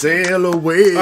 sail away.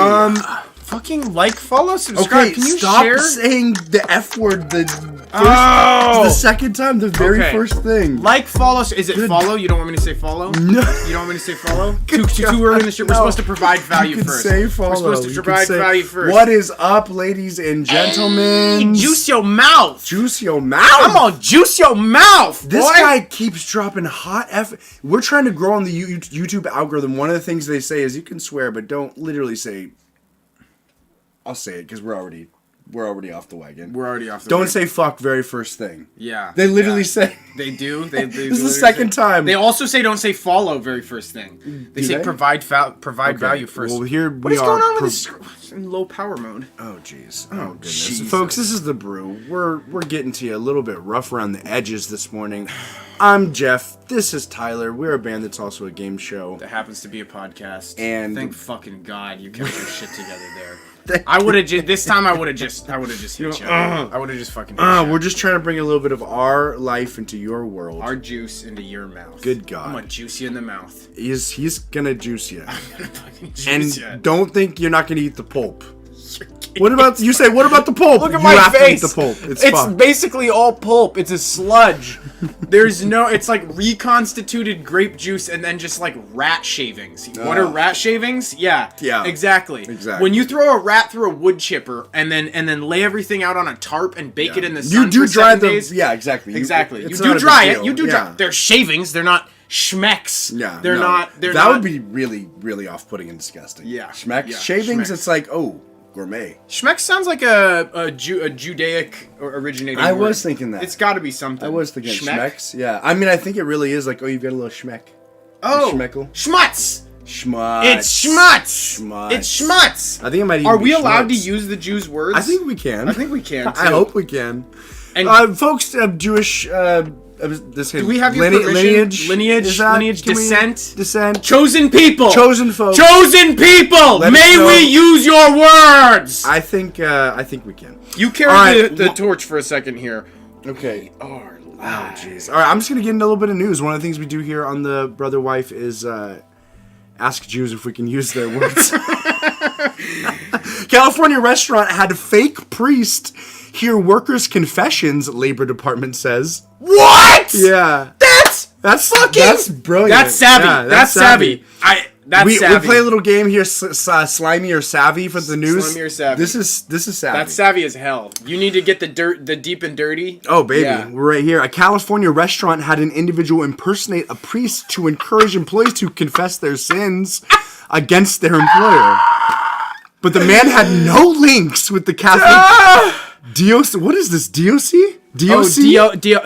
Fucking like, follow, subscribe. Okay, can you stop share? saying the F word. The second time, the very first thing. Like, follow. Is it follow? You don't want me to say follow? No. You don't want me to say follow? Too early in the show. We're supposed to provide value you first. Say follow. We're supposed to provide value first. What is up, ladies and gentlemen? Hey, juice your mouth. Juice your mouth. I'm gonna juice your mouth. This boy. guy keeps dropping hot F. We're trying to grow on the YouTube algorithm. One of the things they say is you can swear, but don't literally say. I'll say it because we're already off the wagon. Don't say fuck very first thing. Yeah. They literally say. They do. They this is the second time. They also say don't say follow very first thing. They say provide value first. Well, here what is going on with this in low power mode? Oh jeez. Oh goodness. Jesus. Folks, this is the Brew. We're getting to you a little bit rough around the edges this morning. I'm Jeff. This is Tyler. We're a band that's also a game show. That happens to be a podcast. And thank fucking God you kept your shit together there. I would have just this time. I would have just hit you. I would have just fucking. Hit you. We're just trying to bring a little bit of our life into your world. Our juice into your mouth. Good God. I'm gonna juice you in the mouth. He's gonna juice you. I'm gonna fucking juice you. And don't think you're not gonna eat the pulp. What about you say? What about the pulp? Look at you my have face. To eat the pulp. It's basically all pulp. It's a sludge. There's no. It's like reconstituted grape juice and then just like rat shavings. What are rat shavings? Yeah. Exactly. When you throw a rat through a wood chipper and then lay everything out on a tarp and bake it in the sun. You do for dry 7 them. days. Yeah, exactly. Exactly. You do dry it. You do dry. They're shavings. They're not schmecks. Yeah. They're not. That would be really, really off-putting and disgusting. Yeah. Schmecks. Yeah. Shavings. Schmecks. It's like gourmet. Schmeck sounds like a Judaic originating word. I was thinking that. It's got to be something. I was thinking Schmecks. Yeah. I mean, I think it really is like, you've got a little schmeck. Oh. Schmeckle. Schmutz. Schmutz. It's schmutz. Schmutz. It's schmutz. I think it might even Are we be allowed to schmutz. use the Jews' words? I think we can. I think we can, too. I hope we can. And folks, Jewish... do we have your permission? Lineage, descent. Chosen people. Chosen folks. Chosen people. May we use your words. I think we can. You carry the torch for a second here. Okay. Oh, jeez. All right, I'm just going to get into a little bit of news. One of the things we do here on the Brotherwife is ask Jews if we can use their words. California restaurant had a fake priest hear workers' confessions, Labor Department says. What? Yeah. That's brilliant. That's savvy. Yeah, that's savvy. We play a little game here, slimy or savvy for the news. Slimy or savvy. This is savvy. That's savvy as hell. You need to get the deep and dirty. Oh baby, yeah. We're right here. A California restaurant had an individual impersonate a priest to encourage employees to confess their sins against their employer. But the man had no links with the Catholic DOC. What is this? DOC? DOC?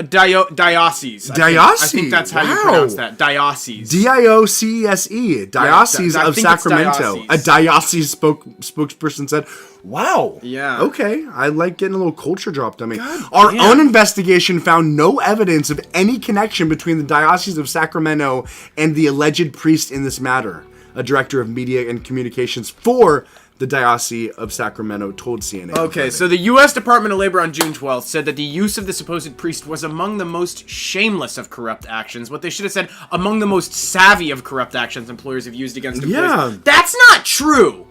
Diocese. I think that's how you pronounce that. Diocese. DIOCESE. Diocese of Sacramento. Diocese. A diocese spokesperson said, wow. Yeah. Okay. I like getting a little culture dropped on me. Our own investigation found no evidence of any connection between the Diocese of Sacramento and the alleged priest in this matter. A director of media and communications for the Diocese of Sacramento told CNN. Okay, so the U.S. Department of Labor on June 12th said that the use of the supposed priest was among the most shameless of corrupt actions. What they should have said, among the most savvy of corrupt actions employers have used against employees. Yeah. That's not true.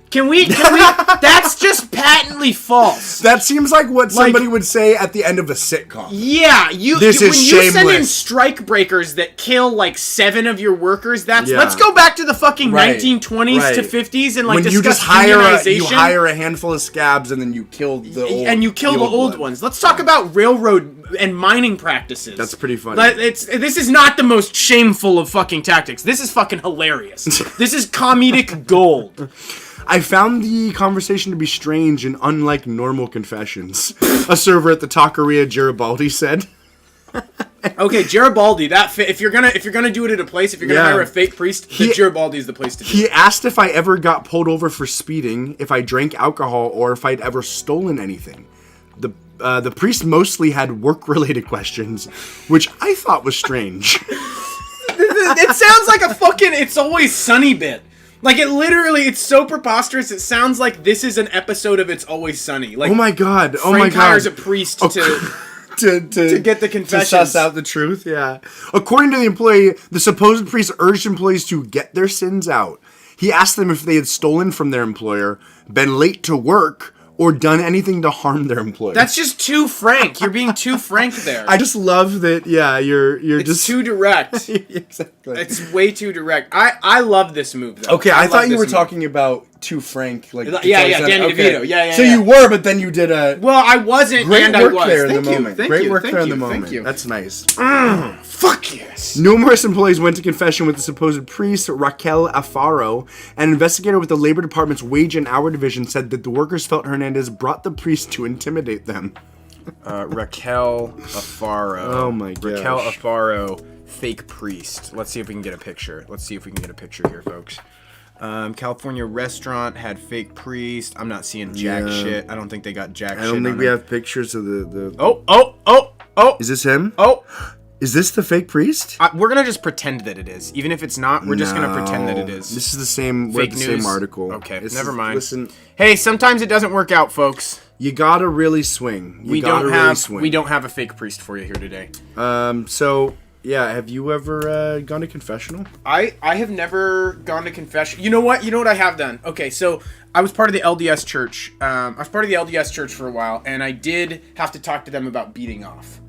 Can we, that's just patently false. That seems like what somebody would say at the end of a sitcom. Yeah, when you send in strike breakers that kill like 7 of your workers, let's go back to the fucking 1920s to 50s and like when discuss you hire a handful of scabs and then you kill the old ones. Let's talk about railroad and mining practices. That's pretty funny. This is not the most shameful of fucking tactics. This is fucking hilarious. This is comedic gold. I found the conversation to be strange and unlike normal confessions. A server at the taqueria, Garibaldi, said. Okay, Garibaldi. If you're gonna do it at a place, if you're gonna hire a fake priest, then Garibaldi is the place to do it. He asked if I ever got pulled over for speeding, if I drank alcohol, or if I'd ever stolen anything. The priest mostly had work-related questions, which I thought was strange. It sounds like a fucking It's Always Sunny bit. Like, it's so preposterous, it sounds like this is an episode of It's Always Sunny. Like, oh my god. Frank hires a priest to get the confessions. To suss out the truth, yeah. According to the employee, the supposed priest urged employees to get their sins out. He asked them if they had stolen from their employer, been late to work, or done anything to harm their employer. That's just too frank. You're being too frank there. I just love that. Yeah, you're it's just too direct. Exactly. It's way too direct. I love this move though. Okay, I thought you were talking about too frank. Like Danny DeVito. Yeah. So you were, but then you did a. Well, I wasn't. Great and work I was. there in Thank the you. moment. Thank Great you. work Thank there in you. the moment. Thank you. That's nice. Fuck yes. Numerous employees went to confession with the supposed priest Raquel Alfaro. An investigator with the Labor Department's Wage and Hour Division said that the workers felt Hernandez brought the priest to intimidate them. Raquel Alfaro. Oh my gosh. Raquel Alfaro, fake priest. Let's see if we can get a picture. Here, folks. California restaurant had fake priest. I'm not seeing jack shit. I don't think they got jack shit. I don't think we have pictures of the. Oh! Is this him? Oh! Is this the fake priest? We're gonna just pretend that it is. Even if it's not, we're just gonna pretend that it is. This is the same. Fake news. Same article. Okay, never mind. Listen, hey, sometimes it doesn't work out, folks. you gotta really swing. We don't have a fake priest for you here today. So yeah, have you ever gone to confessional? I have never gone to confession. You know what I have done? Okay, so I was part of the LDS church. I was part of the LDS church for a while, and I did have to talk to them about beating off.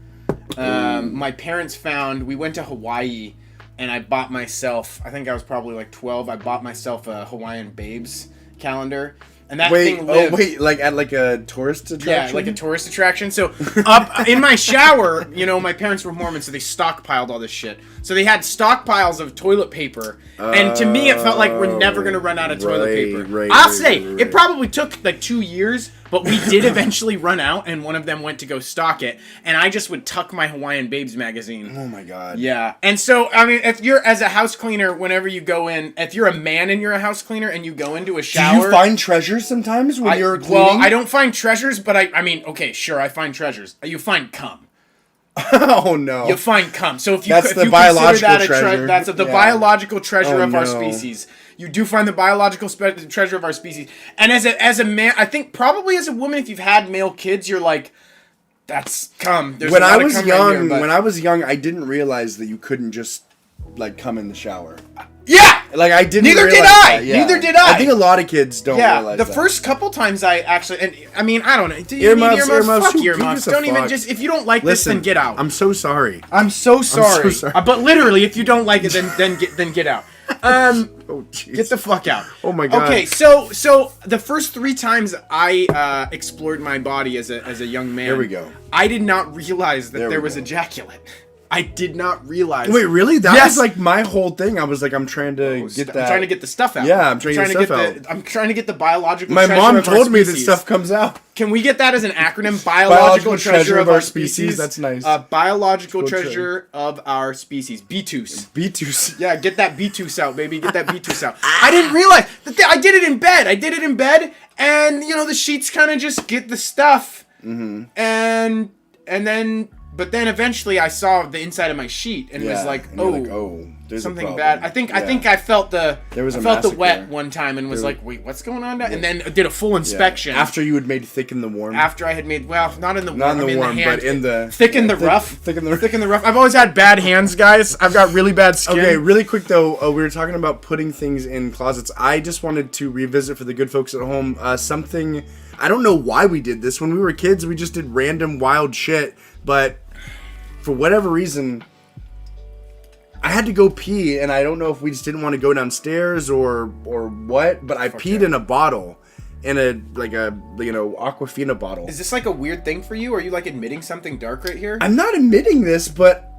My parents we went to Hawaii, and I bought myself, I think I was probably like 12, I bought myself a Hawaiian Babes calendar. And that thing lived. Like at like a tourist attraction? Yeah, like a tourist attraction. So up in my shower, my parents were Mormons, so they stockpiled all this shit. So they had stockpiles of toilet paper, and to me it felt like we're never gonna run out of toilet paper. I'll say it probably took like 2 years, but we did eventually run out, and one of them went to go stock it, and I just would tuck my Hawaiian Babes magazine. Oh my god. Yeah, and so I mean, if you're as a house cleaner, whenever you go in, if you're a man and you're a house cleaner and you go into a shower, do you find treasures sometimes when you're cleaning? Well, I don't find treasures, but I mean, okay, sure, I find treasures. You find cum. Oh no! You find cum. So if you that's if the you biological consider that treasure. That's the biological treasure of no. our species. You do find the biological treasure of our species. And as a man, I think probably as a woman, if you've had male kids, you're like, that's cum. There's when a lot I of was cum young, right here, but... when I was young, I didn't realize that you couldn't just like come in the shower. Yeah! Like I didn't. Neither did I. Yeah. Neither did I. I think a lot of kids don't realize that. The first couple times I actually, and I mean, I don't know. Do you earmuffs, need earmuffs? Fuck who earmuffs. gives a Don't even fuck? just, if you don't like Listen, this, then get out. I'm so sorry. I'm so sorry. But literally, if you don't like it, then get out. Oh jeez. Get the fuck out. Oh my god. Okay, so the first 3 times I explored my body as a young man. Here we go. I did not realize that there was go. ejaculate. I did not realize. Wait, really? That Yes. was like my whole thing. I was like, I'm trying to get that. I'm trying to get the stuff out. Yeah, I'm trying to get stuff out. I'm trying to get the biological. My treasure mom of our told me that species. stuff comes out. Can we get that as an acronym? Biological treasure of our species. That's nice. Biological treasure of our species. BTUS. BTUS. Yeah, get that BTUS out, baby. Get that BTUS out. I didn't realize that I did it in bed. And the sheets kind of just get the stuff. Mm-hmm. And then. But then eventually I saw the inside of my sheet and it was like, there's something bad. I think I felt the wet one time and was like, wait, what's going on? And then did a full inspection. After you had made thick in the warm. After I had made not in the warm, but in the thick in the rough. Thick in the rough. I've always had bad hands, guys. I've got really bad skin. Okay, really quick though, we were talking about putting things in closets. I just wanted to revisit for the good folks at home something. I don't know why we did this when we were kids. We just did random wild shit, but. For whatever reason, I had to go pee, and I don't know if we just didn't want to go downstairs or what, but I peed in a bottle, in a Aquafina bottle. Is this like a weird thing for you? Are you like admitting something dark right here? I'm not admitting this, but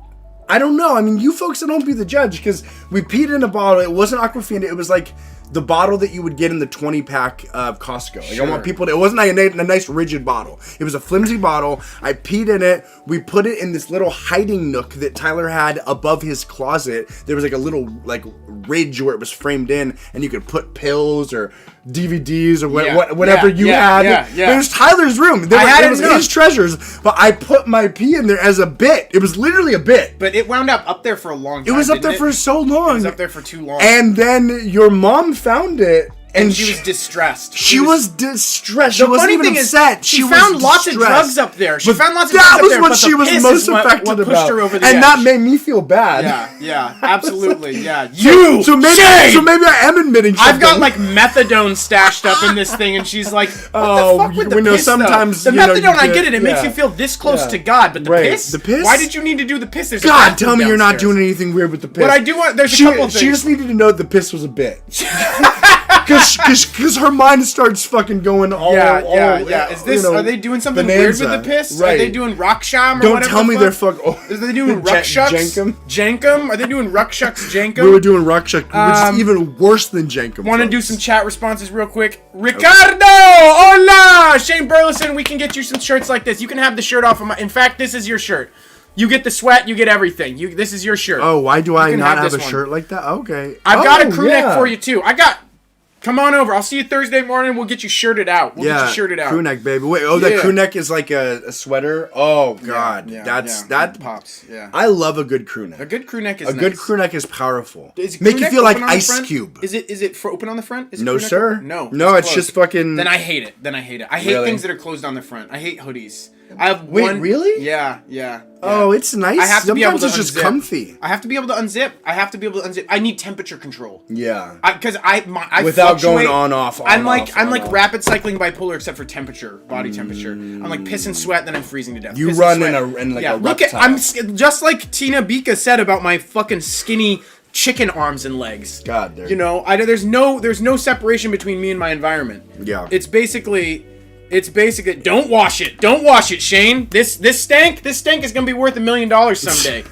I don't know. I mean, you folks don't be the judge, because we peed in a bottle. It wasn't Aquafina. It was like the bottle that you would get in the 20-pack of Costco. Like, sure. I want people to... It wasn't like a nice rigid bottle. It was a flimsy bottle. I peed in it. We put it in this little hiding nook that Tyler had above his closet. There was like a little ridge where it was framed in, and you could put pills or DVDs or whatever you had. Yeah. But it was Tyler's room. It was his treasures, but I put my pee in there as a bit. It was literally a bit. But it wound up there for a long time. It was up there for so long. It was up there for too long. And then your mom found it And she was distressed. She was distressed. She the wasn't funny even thing upset. Is, she found lots of drugs up there. She found lots of drugs up there. That was what she was most affected about. And that made me feel bad. Yeah, absolutely, yeah. So maybe I am admitting something. I've got like methadone stashed up in this thing, and she's like, what the fuck with the piss, sometimes though? The methadone, I get it. It makes you feel this close to God, but the piss? The piss? Why did you need to do the piss? There's God, tell me you're not doing anything weird with the piss. But I do want, there's a couple of things. She just needed to know the piss was a bit. Because her mind starts fucking going all. Yeah. Is this? Are they doing something weird with the piss? Right. Are they doing Rocksham or Don't whatever? Tell me they're fucking. Are they doing Ruckshucks? Jankum? Are they doing Ruckshucks Jankum? We were doing Ruckshuck, which is even worse than Jankum. Want to do some chat responses real quick? Ricardo, hola, Shane Burleson. We can get you some shirts like this. You can have the shirt off of my. In fact, this is your shirt. You get the sweat, you get everything. This is your shirt. Oh, why do I not have a shirt like that? Okay. I've got a crew neck for you too. Come on over. I'll see you Thursday morning. We'll get you shirted out. Get you shirted out. Crew neck, baby. Wait, that crew neck is like a sweater? Oh, God. That pops. Yeah. I love a good crew neck. A good crew neck is good crew neck is powerful. Make you feel like Ice Cube. Is it for open on the front? No, sir. No, it's just fucking... Then I hate it. I hate things that are closed on the front. I hate hoodies. I have one... really? Yeah. Oh, it's nice. I have to be able to it's just comfy. I have to be able to unzip. I need temperature control. Yeah. Because I without fluctuate. going on off. I'm like rapid cycling bipolar except for temperature, body temperature. I'm like piss and sweat, then I'm freezing to death. You run in a reptile. Look at I'm just like Tina Bika said about my fucking skinny chicken arms and legs. God, there's no separation between me and my environment. Yeah. It's basically don't wash it, Shane. This stank is gonna be worth $1 million someday.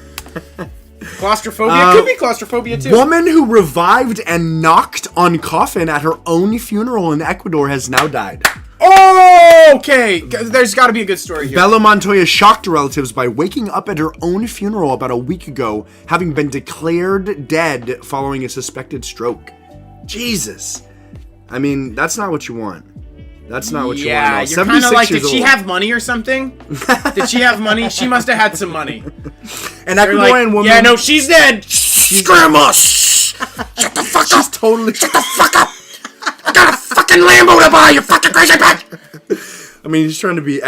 Claustrophobia could be claustrophobia too. Woman who revived and knocked on coffin at her own funeral in Ecuador has now died. Okay, there's got to be a good story here. Bella Montoya shocked relatives by waking up at her own funeral about a week ago, having been declared dead following a suspected stroke. Jesus. I mean, that's not what you want. That's not what you want. Yeah, you're kind of like, did she have money or something? Did she have money? She must have had some money. An Ecuadorian woman... Yeah, no, she's dead. Screamo! Shut the fuck up! She's totally... Shut the fuck up! I got a fucking Lambo to buy, you fucking crazy bitch! I mean, he's trying to get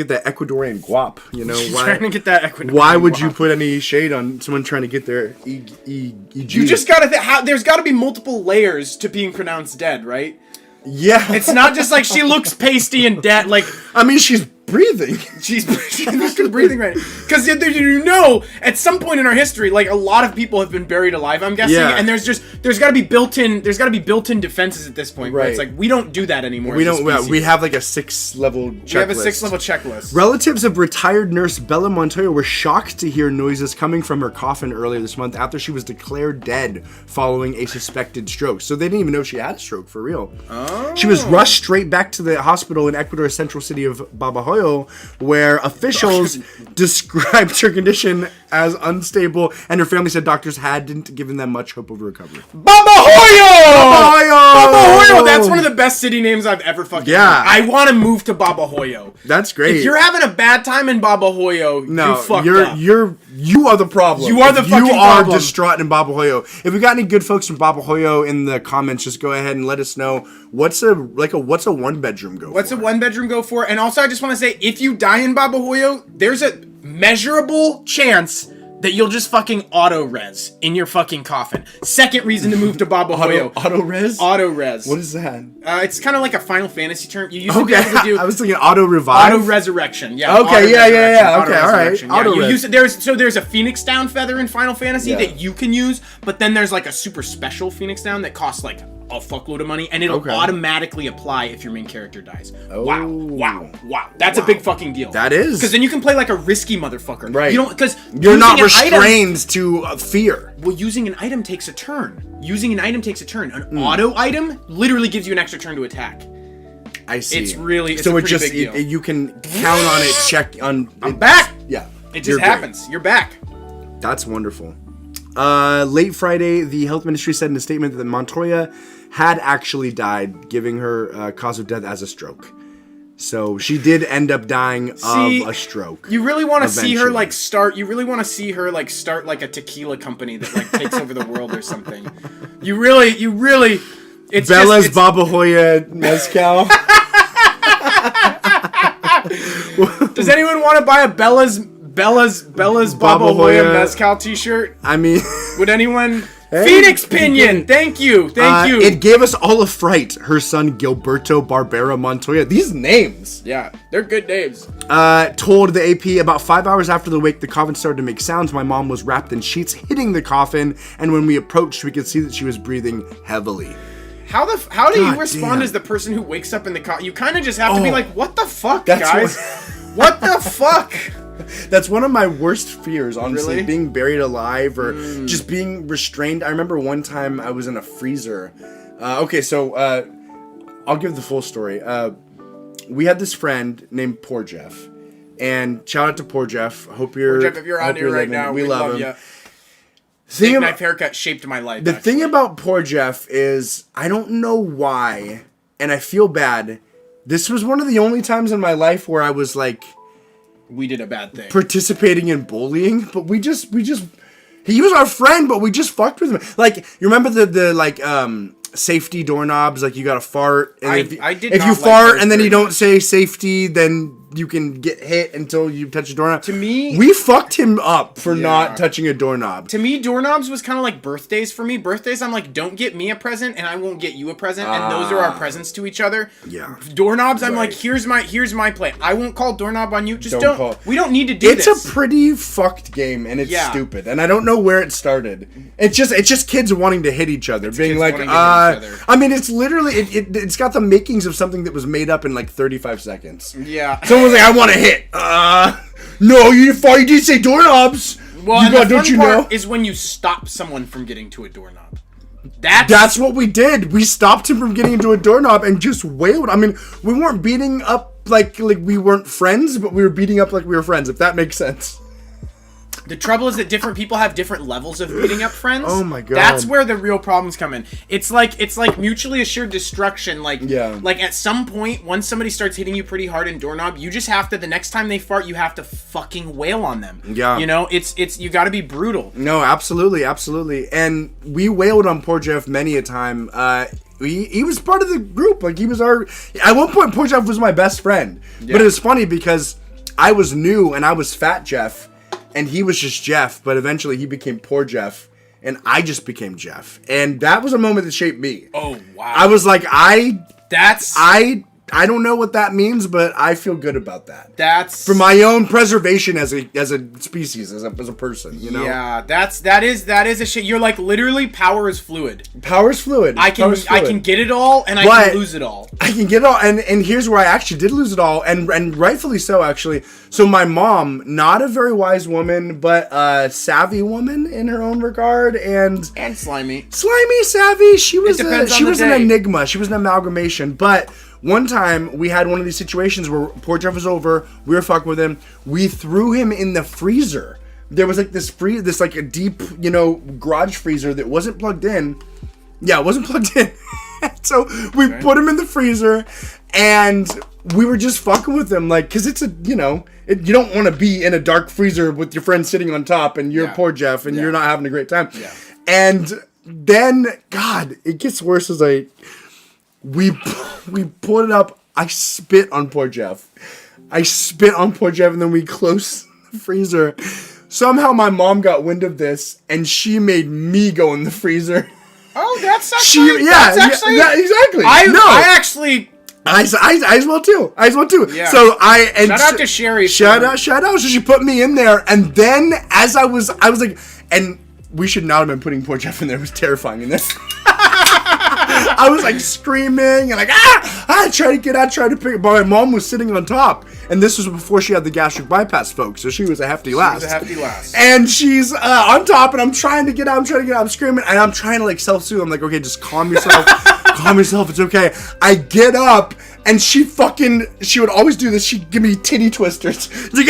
that Ecuadorian guap, you know? Trying to get that Ecuadorian Why would you put any shade on someone trying to get their EG? You just gotta there's gotta be multiple layers to being pronounced dead, right? Yeah. It's not just like she looks pasty and dead, like... I mean, she's breathing. She's breathing right. Because at some point in our history, like, a lot of people have been buried alive, I'm guessing, and there's got to be built-in defenses at this point. Right. It's like, we don't do that anymore. We don't. We have like a 6-level checklist. We have a 6-level checklist. Relatives of retired nurse Bella Montoya were shocked to hear noises coming from her coffin earlier this month after she was declared dead following a suspected stroke. So they didn't even know she had a stroke for real. Oh. She was rushed straight back to the hospital in Ecuador's central city of Babahoyo, where officials described her condition as unstable, and her family said doctors hadn't given them much hope of recovery. Babahoyo! That's one of the best city names I've ever fucking heard. I want to move to Babahoyo. That's great. If you're having a bad time in Babahoyo, you fucked up. You are the problem. You are the fucking problem. You are distraught in Babahoyo. If we got any good folks from Babahoyo in the comments, just go ahead and let us know what's a one bedroom go for. What's a one bedroom go for? And also, I just want to say, if you die in Babahoyo, there's a measurable chance that you'll just fucking auto-res in your fucking coffin. Second reason to move to Babahoyo. Auto-res? Auto-res. What is that? It's kind of like a Final Fantasy term. You used to be able to do... I was thinking auto-revive. Auto-resurrection, yeah. Okay, yeah. Okay, alright. There's a Phoenix Down feather in Final Fantasy that you can use, but then there's like a super special Phoenix Down that costs like a fuckload of money, and it'll automatically apply if your main character dies. Oh. Wow. That's a big fucking deal. That is. Because then you can play like a risky motherfucker. Right. Because you're not restrained to fear. Well, using an item takes a turn. An auto item literally gives you an extra turn to attack. I see. It's a pretty big deal. You can count on it. I'm back. Yeah. It just happens. Great. You're back. That's wonderful. Late Friday, the health ministry said in a statement that Montoya had actually died, giving her cause of death as a stroke. So she did end up dying of a stroke. You really want to see her start. You really want to see her start like a tequila company that takes over the world or something. You really. It's Bella's Baba Hoya mezcal. Does anyone want to buy a Bella's Baba Hoya mezcal t-shirt? I mean, would anyone? Phoenix Pinion! Thank you! It gave us all a fright. Her son, Gilberto Barbera Montoya. These names. Yeah, they're good names. Told the AP about 5 hours after the wake, the coffin started to make sounds. My mom was wrapped in sheets hitting the coffin, and when we approached, we could see that she was breathing heavily. How do you respond as the person who wakes up in the coffin? You kind of just have to be like, what the fuck, guys? What the fuck? That's one of my worst fears, honestly. Really? Being buried alive or just being restrained. I remember one time I was in a freezer. I'll give the full story. We had this friend named Poor Jeff. And shout out to Poor Jeff. Poor Jeff, if you're on here right now, we love you. Steak knife haircut shaped my life. The thing about Poor Jeff is, I don't know why, and I feel bad. This was one of the only times in my life where I was like, we did a bad thing. Participating in bullying, but we just he was our friend, but we just fucked with him. Like, you remember the safety doorknobs, like you gotta fart, and if you fart and then you don't say safety, then you can get hit until you touch a doorknob. To me, we fucked him up for not touching a doorknob. To me, doorknobs was kind of like birthdays for me. Birthdays, I'm like, don't get me a present and I won't get you a present, and those are our presents to each other. Yeah. Doorknobs, I'm like, here's my play. I won't call doorknob on you. Just don't. We don't need to do this. It's a pretty fucked game, and it's stupid, and I don't know where it started. It's just kids wanting to hit each other, being like, I mean, it's literally it's got the makings of something that was made up in like 35 seconds. Yeah. Someone was like, I want to hit. No, you did say doorknobs. Well, and the fun part is when you stop someone from getting to a doorknob. That's what we did. We stopped him from getting into a doorknob and just wailed. I mean, we weren't beating up like we weren't friends, but we were beating up like we were friends, if that makes sense. The trouble is that different people have different levels of beating up friends. Oh my god. That's where the real problems come in. It's like mutually assured destruction. Like at some point, once somebody starts hitting you pretty hard in doorknob, you just have to, the next time they fart, you have to fucking wail on them. Yeah. You know, it's you gotta be brutal. No, absolutely. And we wailed on Poor Jeff many a time. He was part of the group. Like, he was at one point, Poor Jeff was my best friend. Yeah. But it was funny because I was new and I was Fat Jeff. And he was just Jeff, but eventually he became Poor Jeff, and I just became Jeff. And that was a moment that shaped me. Oh, wow. I was like, I don't know what that means, but I feel good about that. That's for my own preservation as a species, as a person, you know? Yeah, that is a shit. You're like, literally, power is fluid. Power is fluid. I can get it all, and I can lose it all. I can get it all, and here's where I actually did lose it all, and rightfully so, actually. So my mom, not a very wise woman, but a savvy woman in her own regard, and slimy, savvy. She was an enigma. She was an amalgamation, but. One time, we had one of these situations where Poor Jeff was over, we were fucking with him, we threw him in the freezer. There was like this like a deep, garage freezer that wasn't plugged in. Yeah, it wasn't plugged in. So we put him in the freezer, and we were just fucking with him, like, because it's you don't want to be in a dark freezer with your friend sitting on top, and you're Poor Jeff, and you're not having a great time. Yeah. And then, God, it gets worse as we put it up. I spit on Poor Jeff. And then we closed the freezer. Somehow my mom got wind of this, and she made me go in the freezer. Oh, that's actually... exactly. I as well too. Yeah. So shout out to Sherry. Shout out. So she put me in there, and then as I was like, and we should not have been putting Poor Jeff in there. It was terrifying in this. I was like screaming and like I tried to get out, tried to pick it, but my mom was sitting on top, and this was before she had the gastric bypass, folks. So she was a hefty lass. And she's on top, and I'm trying to get out. I'm screaming, and I'm trying to like self-soothe. I'm like, okay, just calm yourself. Calm yourself. It's okay. I get up, and she would always do this. She'd give me titty twisters. It's like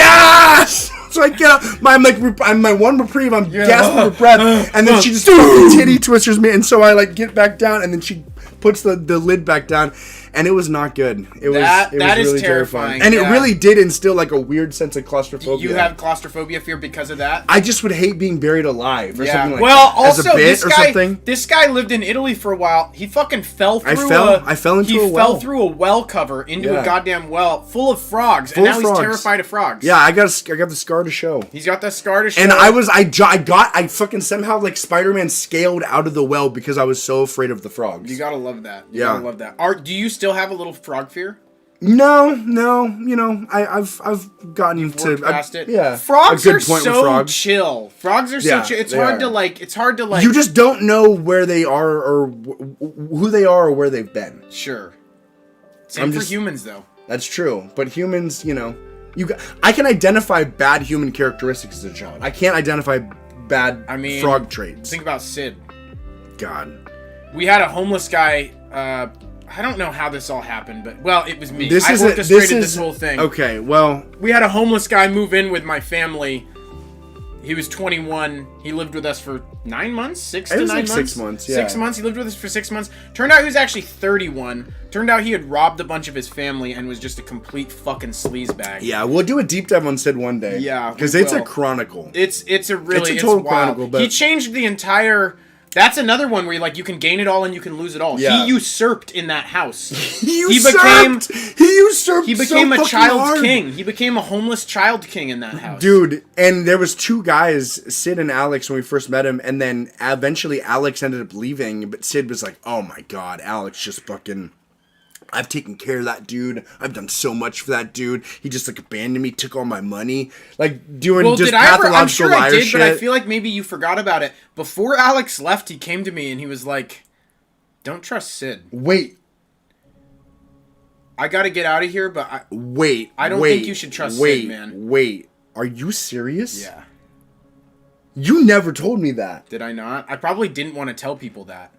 So I get up. I'm my one reprieve. I'm gasping for breath, and then she just titty twisters me, and so I like get back down, and then she puts the lid back down, and it was not good. It That was is really terrifying. and it really did instill like a weird sense of claustrophobia. You have claustrophobia fear because of that? I just would hate being buried alive or something like well, that. As a also, bit or something. This guy lived in Italy for a while. He fucking fell through I fell into a well. He fell through a well cover into a goddamn well full of frogs, and now he's terrified of frogs. Yeah, I got the scar to show. He's got the scar to show. And I fucking somehow like Spider-Man scaled out of the well because I was so afraid of the frogs. You gotta love that. You gotta love that. Do you still have a little frog fear? No, you know, I've gotten to past it. Yeah, frogs are so chill. Frogs are so chill. It's hard to like. You just don't know where they are or who they are or where they've been. Sure. Same for humans, though. That's true, but humans, you know, I can identify bad human characteristics as a child. I can't identify bad frog traits. Think about Sid. God. We had a homeless guy. I don't know how this all happened, but it was me. I orchestrated this whole thing. Okay, well, we had a homeless guy move in with my family. He was 21. He lived with us for 9 months, 6 to 9 months. 6 months. Yeah. 6 months. He lived with us for 6 months. Turned out he was actually 31. Turned out he had robbed a bunch of his family and was just a complete fucking sleazebag. Yeah, we'll do a deep dive on Sid one day. Yeah, because it's a chronicle. It's a total chronicle. But he changed the entire. That's another one where you can gain it all and you can lose it all. Yeah. He usurped in that house. He became a child king. He became a homeless child king in that house. Dude, and there was two guys, Sid and Alex, when we first met him, and then eventually Alex ended up leaving, but Sid was like, "Oh my god, Alex just fucking I've taken care of that dude. I've done so much for that dude. He just abandoned me, took all my money, doing just pathological liar shit." I'm sure I did, but I feel like maybe you forgot about it. Before Alex left, he came to me and he was like, "Don't trust Sid." Wait. I gotta get out of here, but I don't think you should trust Sid, man. Wait. Are you serious? Yeah. You never told me that. Did I not? I probably didn't want to tell people that.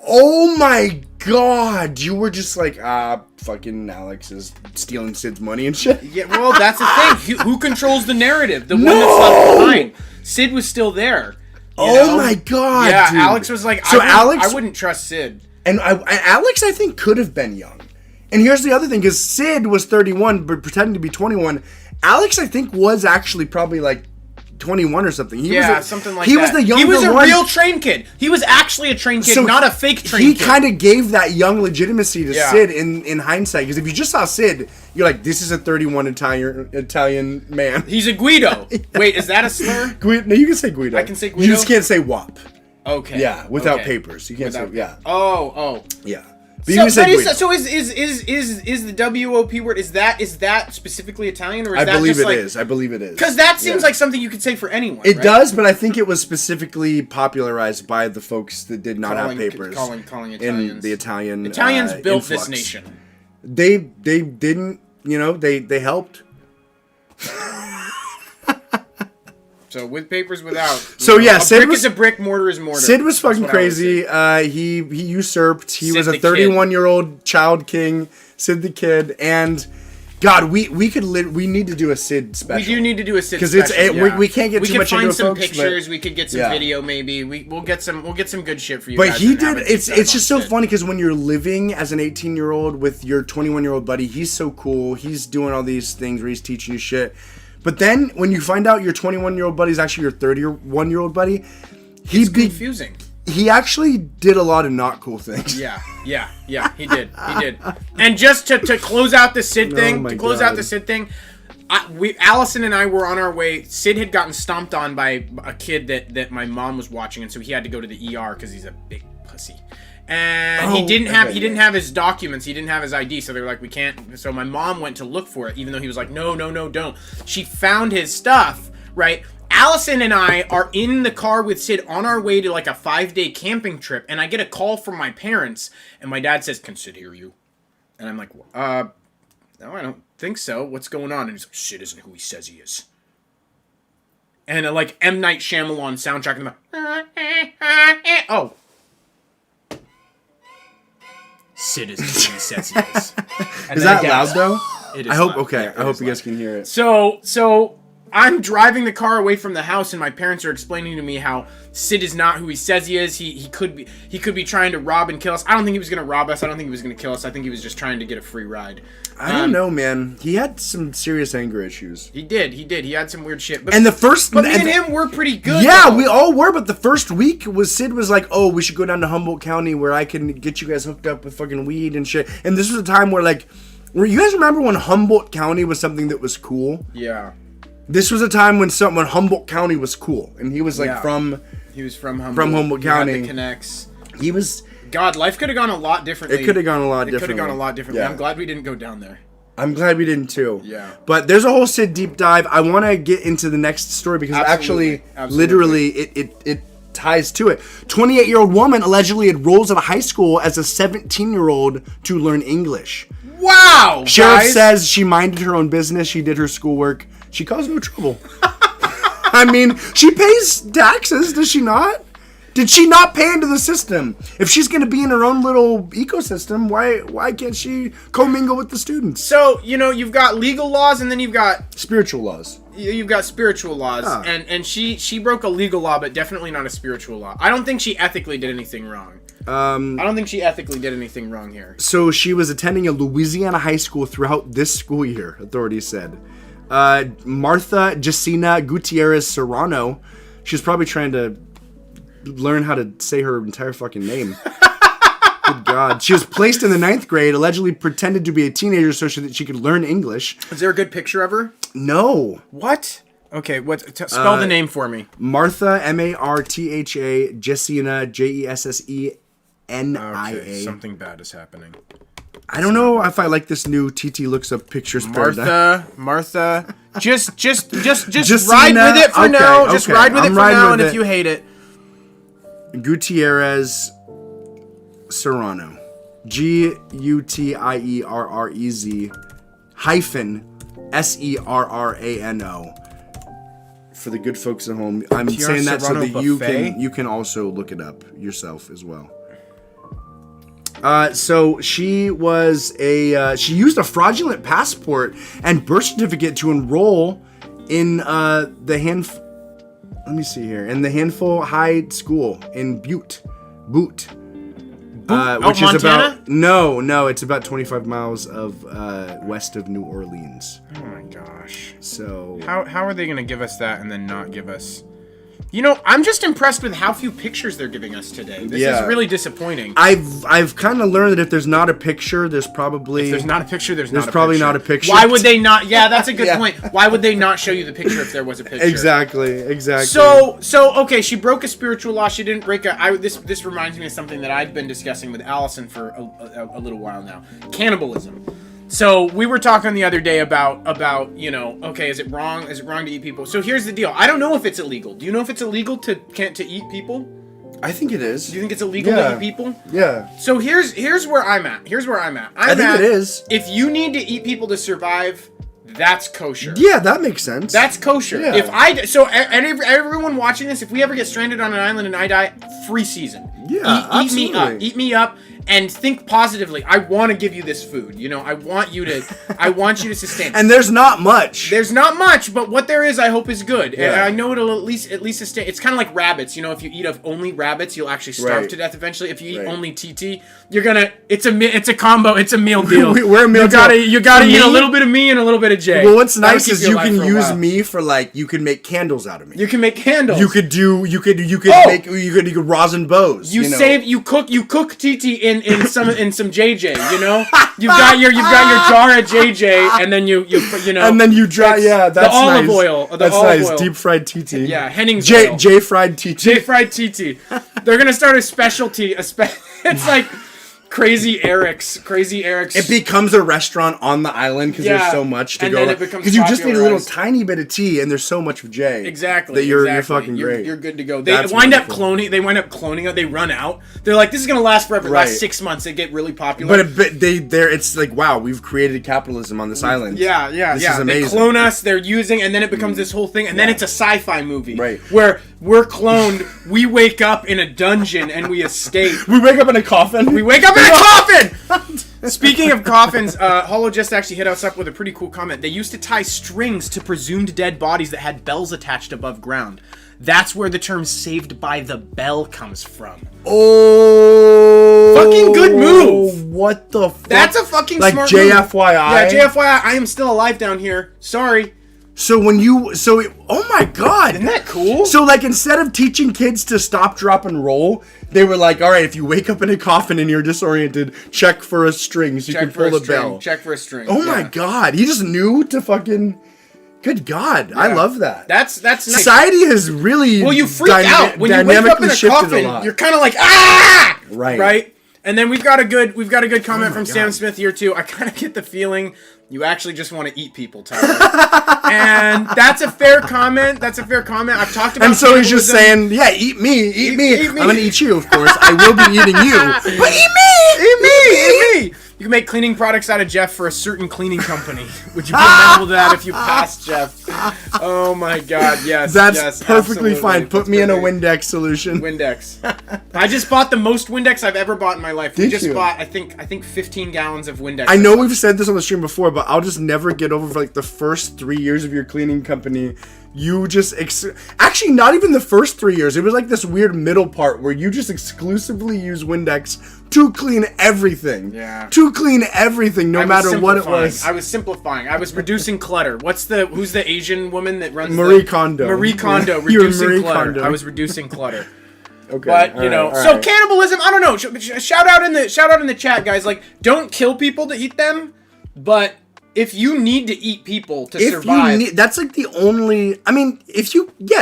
Oh my god, you were just like, fucking Alex is stealing Sid's money and shit? Yeah, well, that's the thing. Who controls the narrative? The one that's left behind. Sid was still there. You know? My god, yeah, dude. Alex was like, I wouldn't trust Sid. And Alex, I think, could have been young. And here's the other thing, because Sid was 31, but pretending to be 21. Alex, I think, was actually probably 21 or something. Something like that. He was the younger one. He was a real trained kid. He was actually a trained kid, not a fake trained kid. He kind of gave that young legitimacy to Sid in hindsight. Because if you just saw Sid, you're like, this is a 31 Italian man. He's a Guido. Yeah. Wait, is that a slur? No, you can say Guido. I can say Guido? You just can't say WAP. Okay. Yeah, without papers. You can't say, yeah. Oh. Yeah. But is the WOP word, is that specifically Italian, or is that just I believe it is. Because that seems like something you could say for anyone. It does, but I think it was specifically popularized by the folks that did not have papers. Calling Italians. In the Italians built influx. This nation. They didn't, they helped. So with papers, without. So yeah, Sid is a brick, mortar is mortar. Sid was fucking crazy. He usurped. He was a 31-year-old child king, Sid the Kid, and God, we need to do a Sid special. We do need to do a Sid special. Because we can't get too much into it, folks. We could find some pictures. We could get some video. Maybe we'll get some good shit for you. But he did. It's just so funny because when you're living as an 18-year-old with your 21-year-old buddy, he's so cool. He's doing all these things where he's teaching you shit. But then, when you find out your 21-year-old buddy is actually your 31-year-old buddy, it's confusing. He actually did a lot of not cool things. Yeah, he did. And just to close out the Sid thing, Allison and I were on our way. Sid had gotten stomped on by a kid that my mom was watching, and so he had to go to the ER because he's a big pussy. And he didn't have his documents. He didn't have his ID. So they were like, we can't. So my mom went to look for it, even though he was like, no, don't. She found his stuff, right? Allison and I are in the car with Sid on our way to a 5-day camping trip. And I get a call from my parents. And my dad says, "Can Sid hear you?" And I'm like, no, I don't think so. What's going on? And he's like, "Sid isn't who he says he is." And M. Night Shyamalan soundtrack. And I'm like, Sid isn't who he says he is. Is that loud though? It is I hope. loud. Okay, Yeah, I hope you guys can hear it. So I'm driving the car away from the house, and my parents are explaining to me how Sid is not who he says he is. He could be trying to rob and kill us. I don't think he was going to rob us. I don't think he was going to kill us. I think he was just trying to get a free ride. I don't know, man. He had some serious anger issues. He did. He had some weird shit. But me and him were pretty good. Yeah, though. we all were. But the first week Sid was like, "Oh, we should go down to Humboldt County where I can get you guys hooked up with fucking weed and shit." And this was a time where you guys remember when Humboldt County was something that was cool? Yeah. This was a time when Humboldt County was cool, and he was from. He was from Humboldt. From Humboldt County. He had the connects. He was. God, life could have gone a lot differently. It could have gone a lot differently. Yeah. I'm glad we didn't go down there. I'm glad we didn't too. Yeah. But there's a whole Sid deep dive. I want to get into the next story because literally, it ties to it. 28-year-old woman allegedly enrolls at a high school as a 17-year-old to learn English. Wow! Sheriff says she minded her own business. She did her schoolwork. She caused no trouble. I mean, she pays taxes, does she not? Did she not pay into the system? If she's going to be in her own little ecosystem, why can't she commingle with the students? So, you've got legal laws and then you've got... spiritual laws. You've got spiritual laws. And she broke a legal law, but definitely not a spiritual law. I don't think she ethically did anything wrong. I don't think she ethically did anything wrong here. So she was attending a Louisiana high school throughout this school year, authorities said. Martha Jacina Gutierrez Serrano, she's probably trying to learn how to say her entire fucking name. Good God. She was placed in the 9th grade, allegedly pretended to be a teenager so that she could learn English. Is there a good picture of her? No. What? Okay, spell the name for me. Martha, Martha, Jessenia, Jessenia. Okay, something bad is happening. I don't know if I like this new TT looks up pictures. Martha. Just ride with it for now. Just ride with it for now, and if you hate it. Gutierrez Serrano. Gutierrez Serrano. For the good folks at home, I'm saying that so that you can also look it up yourself as well. So she was she used a fraudulent passport and birth certificate to enroll in let me see here, in the Handful High School in Butte, which is Montana? about no, it's about 25 miles of west of New Orleans. Oh my gosh! So how are they gonna give us that and then not give us? I'm just impressed with how few pictures they're giving us today. This is really disappointing. I've kind of learned that if there's not a picture, there's probably... If there's not a picture, there's probably not a picture. Why would they not... Yeah, that's a good point. Why would they not show you the picture if there was a picture? Exactly. So okay, she broke a spiritual law. She didn't break a... This reminds me of something that I've been discussing with Allison for a little while now. Cannibalism. So we were talking the other day about okay, is it wrong to eat people? So here's the deal. I don't know if it's illegal. Do you know if it's illegal to eat people? I think it is. Do you think it's illegal to eat people? Yeah. So here's where I'm at. I think it is. If you need to eat people to survive, that's kosher. Yeah, that makes sense. That's kosher. Yeah. Everyone watching this, if we ever get stranded on an island and I die, free season. Yeah, absolutely. Eat me up. And think positively. I want to give you this food. I want you to sustain. And there's not much. There's not much, but what there is, I hope is good. Yeah. And I know it'll at least sustain. It's kind of like rabbits. If you eat only rabbits, you'll actually starve to death eventually. If you eat only TT, you're gonna. It's a combo. It's a meal deal. We're a meal deal. You gotta eat a little bit of me and a little bit of Jay. Well, what's nice is you can use me for you can make candles out of me. You can make candles. You could rosin bows. You cook TT in some JJ, you've got your jar of JJ, and then you and then you dry that's the olive nice. oil. That's nice. Deep fried TT. Yeah, Henning's oil. J fried TT. J fried TT. They're gonna start a specialty. It's like Crazy Eric's. It becomes a restaurant on the island because there's so much to go. Because you just need a little tiny bit of tea, and there's so much of J. Exactly. That you're fucking great. You're good to go. They wind up cloning. They run out. They're like, this is gonna last forever. Right. Last 6 months, they get really popular. But it's like, wow, we've created capitalism on this island. Yeah. This is amazing. They clone us. They're using, and then it becomes this whole thing, and then it's a sci-fi movie, right? Where we're cloned. We wake up in a dungeon and we escape. We wake up in a coffin. Speaking of coffins, Hollow just actually hit us up with a pretty cool comment. They used to tie strings to presumed dead bodies that had bells attached above ground. That's where the term "saved by the bell" comes from. Oh, fucking good move! What the fuck? That's a fucking like smart JFYI. Move. Yeah, JFYI. I am still alive down here. Sorry. So oh my god, isn't that cool? So like instead of teaching kids to stop, drop, and roll, they were like, all right, if you wake up in a coffin and you're disoriented, check for a string so you can pull the bell. Check for a string. Oh my god, he just knew to fucking. Good God, yeah. I love that. That's nice. Society has really you freak out when you wake up in a coffin. You're kind of like right. And then we've got a good comment from Sam Smith here too. I kind of get the feeling you actually just want to eat people, Tyler. And that's a fair comment. I've talked about. And so he's just saying, yeah, eat me. I'm gonna eat you, of course. I will be eating you, but eat me. You can make cleaning products out of Jeff for a certain cleaning company. Would you be amenable to that if you passed, Jeff? Oh my God, yes. That's perfectly fine. Put me in a Windex solution. Windex. I just bought the most Windex I've ever bought in my life. We just bought, I think 15 gallons of Windex. I know we've said this on the stream before, but I'll just never get over for like the first 3 years of your cleaning company. You just actually not even the first 3 years. It was like this weird middle part where you just exclusively use Windex to clean everything. Yeah. To clean everything, no matter what it was. I was simplifying. I was reducing clutter. Who's the Asian woman that runs Marie Kondo. Marie Kondo. Yeah. Reducing clutter. Kondo. I was reducing clutter. Okay. But you know, so cannibalism. I don't know. Shout out in the chat, guys. Like, don't kill people to eat them, but if you need to eat people to survive, that's like the only. I mean, wait.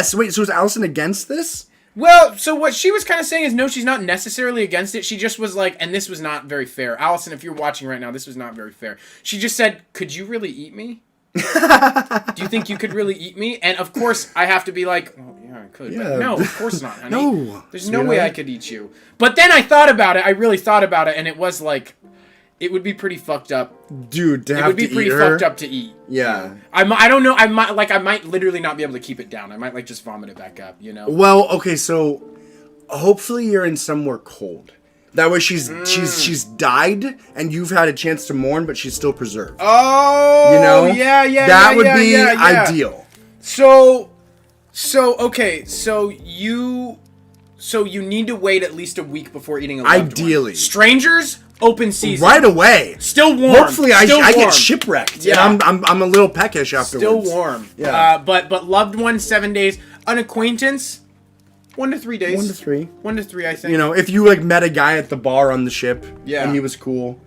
So is Allison against this? Well, so what she was kind of saying is no, she's not necessarily against it. She just was like, and this was not very fair. Allison, if you're watching right now, this was not very fair. She just said, "Could you really eat me? Do you think you could really eat me?" And of course, I have to be like, "Well, yeah, I could." Yeah. But no, of course not, honey. No, there's no way I could eat you. But then I thought about it. I really thought about it, and it was like, it would be pretty fucked up, dude. It would be pretty fucked up to eat. Yeah. I don't know. I might literally not be able to keep it down. I might like just vomit it back up. You know. Well, okay. So hopefully you're in somewhere cold. That way she's died and you've had a chance to mourn, but she's still preserved. Oh, you know, yeah. That would be ideal. So you need to wait at least a week before eating a loved Ideally. One. Strangers, open season. Right away. Still warm. Hopefully I get shipwrecked. Yeah. And I'm a little peckish afterwards. Still warm. Yeah. But loved one, 7 days. An acquaintance, 1 to 3 days. 1 to 3. 1 to 3, I think. You know, if you like met a guy at the bar on the ship, and he was cool.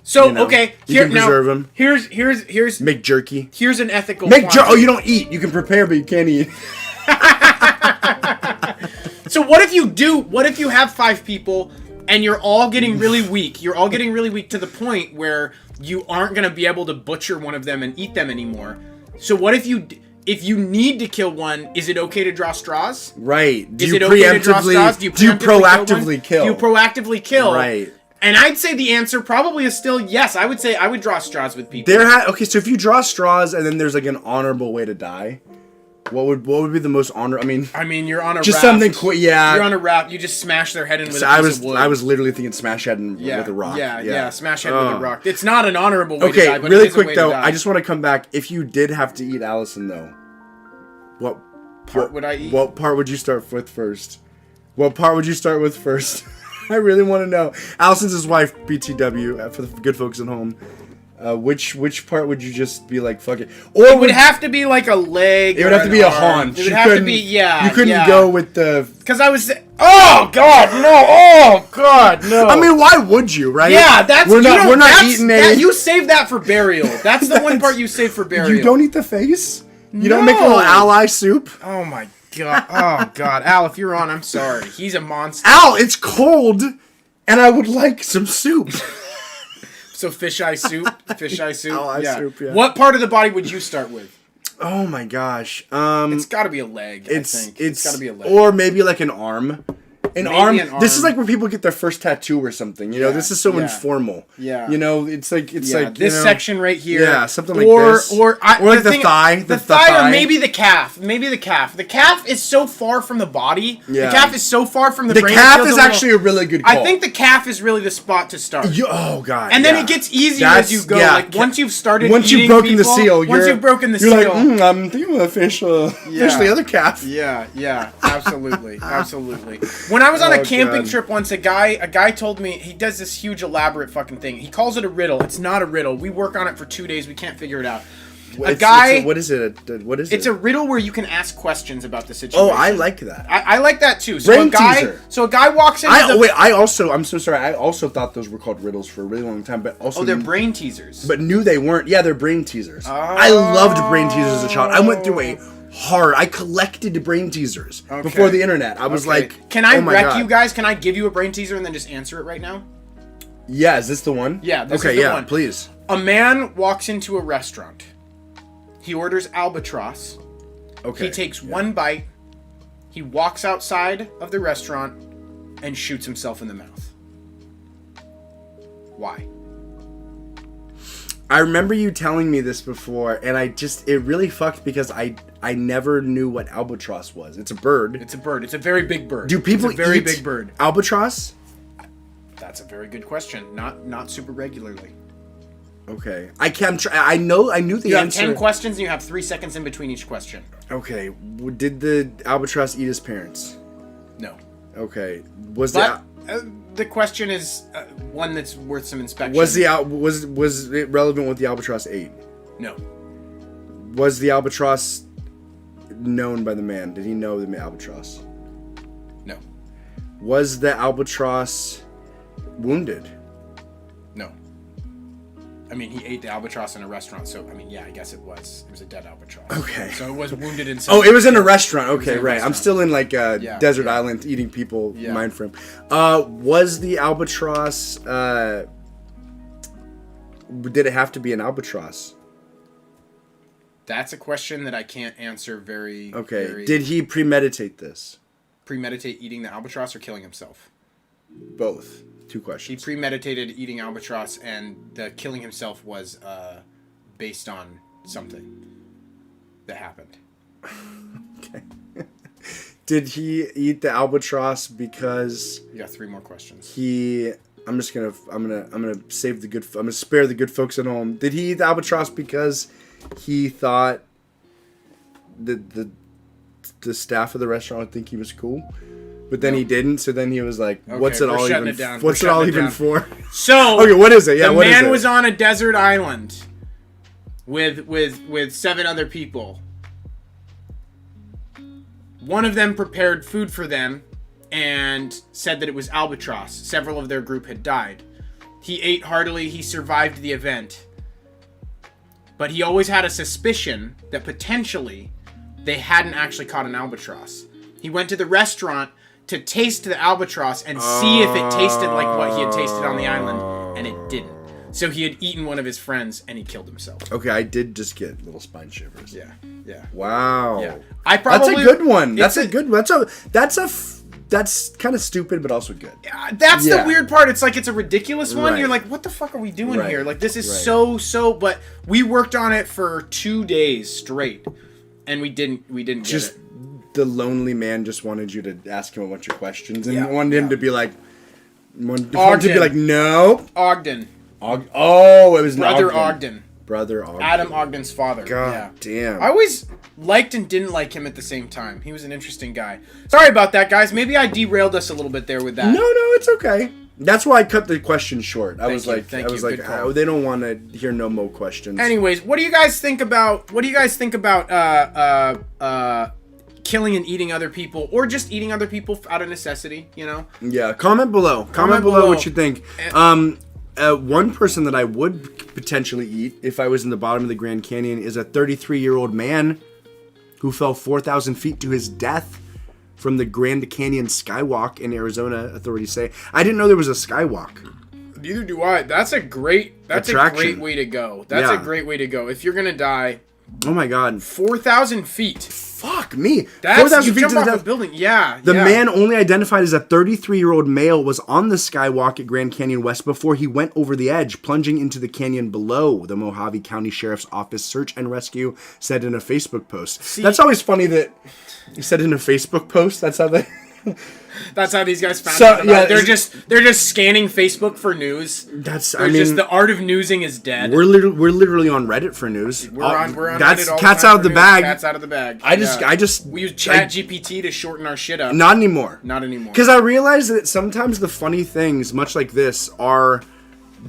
So you know, okay, you can preserve him. Here's make jerky. Here's an ethical. Oh, you don't eat. You can prepare, but you can't eat. So what if you have 5 people and you're all getting really weak? You're all getting really weak to the point where you aren't gonna be able to butcher one of them and eat them anymore. So what if you need to kill one, is it okay to draw straws? Right. Do you proactively kill? Do you proactively kill? Right. And I'd say the answer probably is still yes. I would say I would draw straws with people. Okay, so if you draw straws and then there's like an honorable way to die, what would be the most honor? I mean, you're on a just raft. Something quick. Yeah, you're on a raft. You just smash their head in with a piece of wood. I was literally thinking smash head with a rock. Yeah, smash head with a rock. It's not an honorable way to die. But really quick though, I just want to come back. If you did have to eat Allison though, what part would I eat? What part would you start with first? I really want to know. Allison's his wife, BTW, for the good folks at home. Which part would you just be like, fuck it? Or it would have to be like a leg. It would have to be a haunch. It would have to be, You couldn't go with the... Because I was... Oh, God, no. Oh, God, no. I mean, why would you, right? Yeah, that's... We're not eating it. You save that for burial. That's the one part you save for burial. You don't eat the face? You don't make a little ally soup? Oh, my God. Oh, God. Al, if you're on, I'm sorry. He's a monster. Al, it's cold, and I would like some soup. So fisheye soup? Soup, yeah. What part of the body would you start with? Oh, my gosh. It's got to be a leg, I think. It's got to be a leg. Or maybe like an arm. An Maybe arm. This is like where people get their first tattoo or something. You know, this is so informal. Yeah. You know, it's like this section right here. Yeah, something like this. Or like the thigh. The thigh, or maybe the calf. Maybe the calf. The calf is so far from the body. Yeah. The calf is so far from the brain. The calf is actually a really good call. I think the calf is really the spot to start. Oh god. And then it gets easier as you go. Like once you've started. Once you've broken the seal. Once you've broken the seal. You're like, I'm thinking of fish the other calf. Yeah, absolutely, absolutely. When I was on a camping trip once, a guy told me he does this huge elaborate fucking thing. He calls it a riddle. It's not a riddle. We work on it for 2 days. We can't figure it out. What is it? It's a riddle where you can ask questions about the situation. Oh, I like that. I like that too. Brain teaser. So a guy walks in. I'm so sorry. I also thought those were called riddles for a really long time, but also they're brain teasers. But knew they weren't. Yeah, they're brain teasers. I loved brain teasers as a child. I went through I collected brain teasers before the internet. I was like, can I wreck you guys? Can I give you a brain teaser and then just answer it right now? Yeah, is this the one? Yeah, this is the one. Please. A man walks into a restaurant. He orders albatross. Okay. He takes one bite. He walks outside of the restaurant and shoots himself in the mouth. Why? I remember you telling me this before, and it really fucked because I never knew what albatross was. It's a bird. It's a bird. It's a very big bird. Do people eat big bird. Albatross? That's a very good question. Not super regularly. Okay. I knew the answer. You have 10 questions and you have 3 seconds in between each question. Okay. Did the albatross eat his parents? No. Okay. The question is one that's worth some inspection. Was it relevant what the albatross ate? No. Was the albatross known by the man? Did he know the albatross? No. Was the albatross wounded? No. I mean, he ate the albatross in a restaurant, so, I guess it was. It was a dead albatross. Okay. So it was wounded in some... Oh, it was in a restaurant. Okay, right. I'm still in, desert island eating people mind frame. Was the albatross... did it have to be an albatross? That's a question that I can't answer very... Okay. Did he premeditate this? Premeditate eating the albatross or killing himself? Both. 2 questions. He premeditated eating albatross, and the killing himself was based on something that happened. Okay. Did he eat the albatross because... You got 3 more questions. I'm gonna spare the good folks at home. Did he eat the albatross because he thought the staff of the restaurant would think he was cool? But then he didn't, so then he was like, what's it all even for? So, okay, what is it? Yeah, the man was on a desert island with 7 other people. One of them prepared food for them and said that it was albatross. Several of their group had died. He ate heartily, he survived the event. But he always had a suspicion that potentially they hadn't actually caught an albatross. He went to the restaurant to taste the albatross and see if it tasted like what he had tasted on the island, and it didn't. So he had eaten one of his friends, and he killed himself. Okay, I did just get little spine shivers. Yeah. Wow. Yeah. That's a good one. That's kind of stupid, but also good. That's the weird part. It's like it's a ridiculous one. Right. You're like, what the fuck are we doing here? Like, this is so. But we worked on it for 2 days straight, and we didn't get it. The lonely man just wanted you to ask him a bunch of questions and wanted him to be like, no. Ogden. It was Brother Ogden. Brother Ogden. Adam Ogden's father. God damn. I always liked and didn't like him at the same time. He was an interesting guy. Sorry about that, guys. Maybe I derailed us a little bit there with that. No, it's okay. That's why I cut the question short. I was like, they don't want to hear no more questions. Anyways, what do you guys think about killing and eating other people, or just eating other people out of necessity, you know? Yeah, comment below what you think. One person that I would potentially eat if I was in the bottom of the Grand Canyon is a 33-year-old man who fell 4,000 feet to his death from the Grand Canyon Skywalk in Arizona, authorities say. I didn't know there was a skywalk. Neither do I. That's a great way to go. That's a great way to go. If you're going to die... Oh my god. 4,000 feet. Fuck. fuck me. That's 4,000 you feet jump to the off death. a building. Yeah. The man, only identified as a 33-year-old male, was on the skywalk at Grand Canyon West before he went over the edge, plunging into the canyon below, the Mojave County Sheriff's Office Search and Rescue said in a Facebook post. See, that's always funny that you said in a Facebook post. That's how they... That's how these guys found out about it. They're just scanning Facebook for news. The art of newsing is dead. We're literally on Reddit for news. We're on that's Reddit all cat's the time out of the news. bag. Cat's out of the bag. We use ChatGPT to shorten our shit up. Not anymore. Not anymore. Because I realize that sometimes the funny things, much like this, are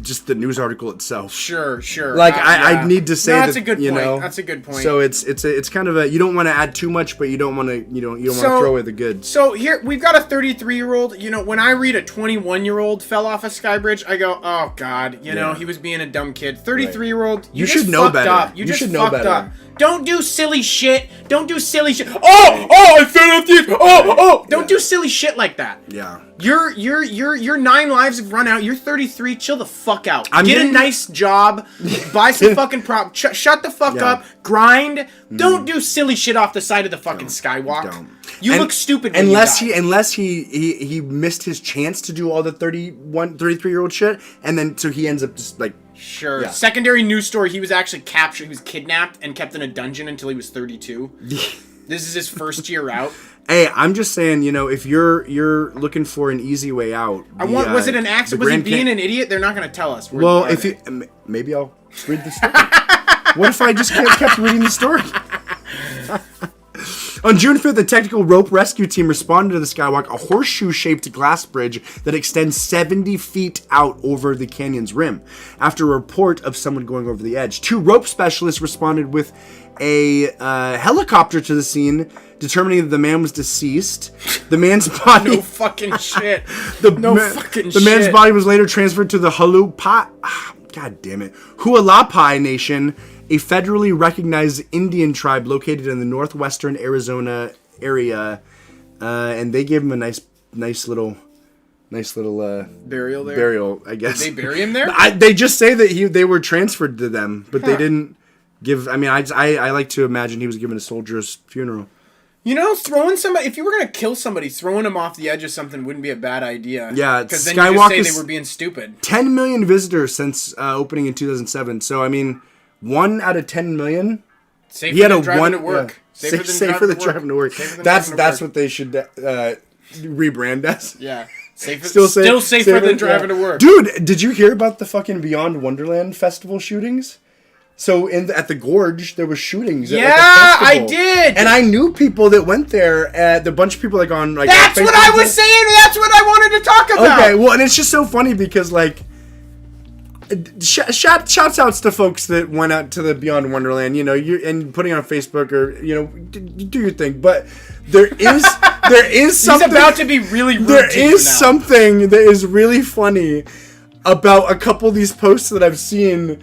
just the news article itself. Sure. Like I need to say that's a good point. That's a good point. So it's kind of you don't want to add too much, but you don't want to want to throw away the good. So here we've got a 33-year-old. You know, when I read a 21-year-old fell off a sky bridge, I go, oh god, you know, he was being a dumb kid. 33-year-old, you should know better. Up. You just should know fucked better. up. Don't do silly shit. Don't do silly shit. I fell off the. Don't do silly shit like that. Yeah. Your 9 lives have run out. You're 33. Chill the fuck out. Get a nice job. Buy some fucking prop. Shut the fuck up. Grind. Don't do silly shit off the side of the fucking skywalk. Don't. You look stupid when unless you die. Unless he missed his chance to do all the 33-year-old shit, and then so he ends up just like. Sure. Yeah. Secondary news story, he was actually captured. He was kidnapped and kept in a dungeon until he was 32. This is his first year out. Hey, I'm just saying, if you're looking for an easy way out. Was it an accident? Was he being an idiot? They're not going to tell us. Well, maybe I'll read the story. What if I just kept reading the story? On June 5th, the technical rope rescue team responded to the skywalk, a horseshoe-shaped glass bridge that extends 70 feet out over the canyon's rim. After a report of someone going over the edge, 2 rope specialists responded with a helicopter to the scene, determining that the man was deceased. The man's body... No fucking shit. The man's body was later transferred to the Hualapai Nation, a federally recognized Indian tribe located in the northwestern Arizona area, and they gave him a nice little burial there. Burial, I guess. Did they bury him there? They just say that they were transferred to them, but they didn't give. I mean, I like to imagine he was given a soldier's funeral. Throwing somebody, if you were going to kill somebody, throwing them off the edge of something wouldn't be a bad idea. Yeah, because then you just say they were being stupid. 10 million visitors since opening in 2007. So, I mean, 1 out of 10 million. Safer than driving to work. Safer than driving to work. That's what they should rebrand as. Yeah. Still safer than driving to work. Dude, did you hear about the fucking Beyond Wonderland festival shootings? So at the Gorge, there was shootings. Yeah, at a festival. I did. And I knew people that went there. The bunch of people on like. That's what I was saying. That's what I wanted to talk about. Okay, well, and it's just so funny because like, shouts outs to folks that went out to the Beyond Wonderland. And putting on Facebook or do your thing. But there is something. He's about to be really rude. There is something that is really funny about a couple of these posts that I've seen.